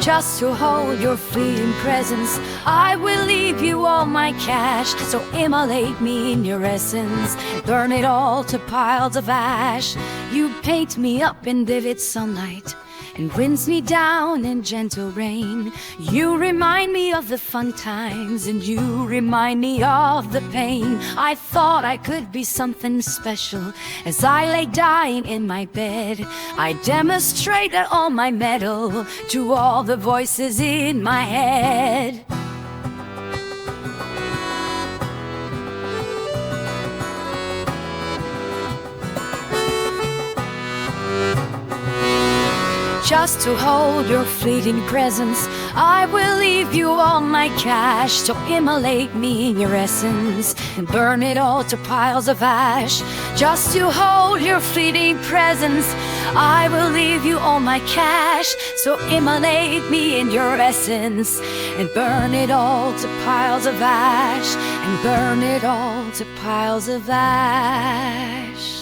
Speaker 12: Just to hold your fleeting presence, I will leave you all my cash. So immolate me in your essence, burn it all to piles of ash. You paint me up in vivid sunlight and rinse me down in gentle rain. You remind me of the fun times, and you remind me of the pain. I thought I could be something special as I lay dying in my bed. I demonstrated all my mettle to all the voices in my head. Just to hold your fleeting presence, I will leave you all my cash. So immolate me in your essence and burn it all to piles of ash. Just to hold your fleeting presence, I will leave you all my cash. So immolate me in your essence and burn it all to piles of ash. And burn it all to piles of ash.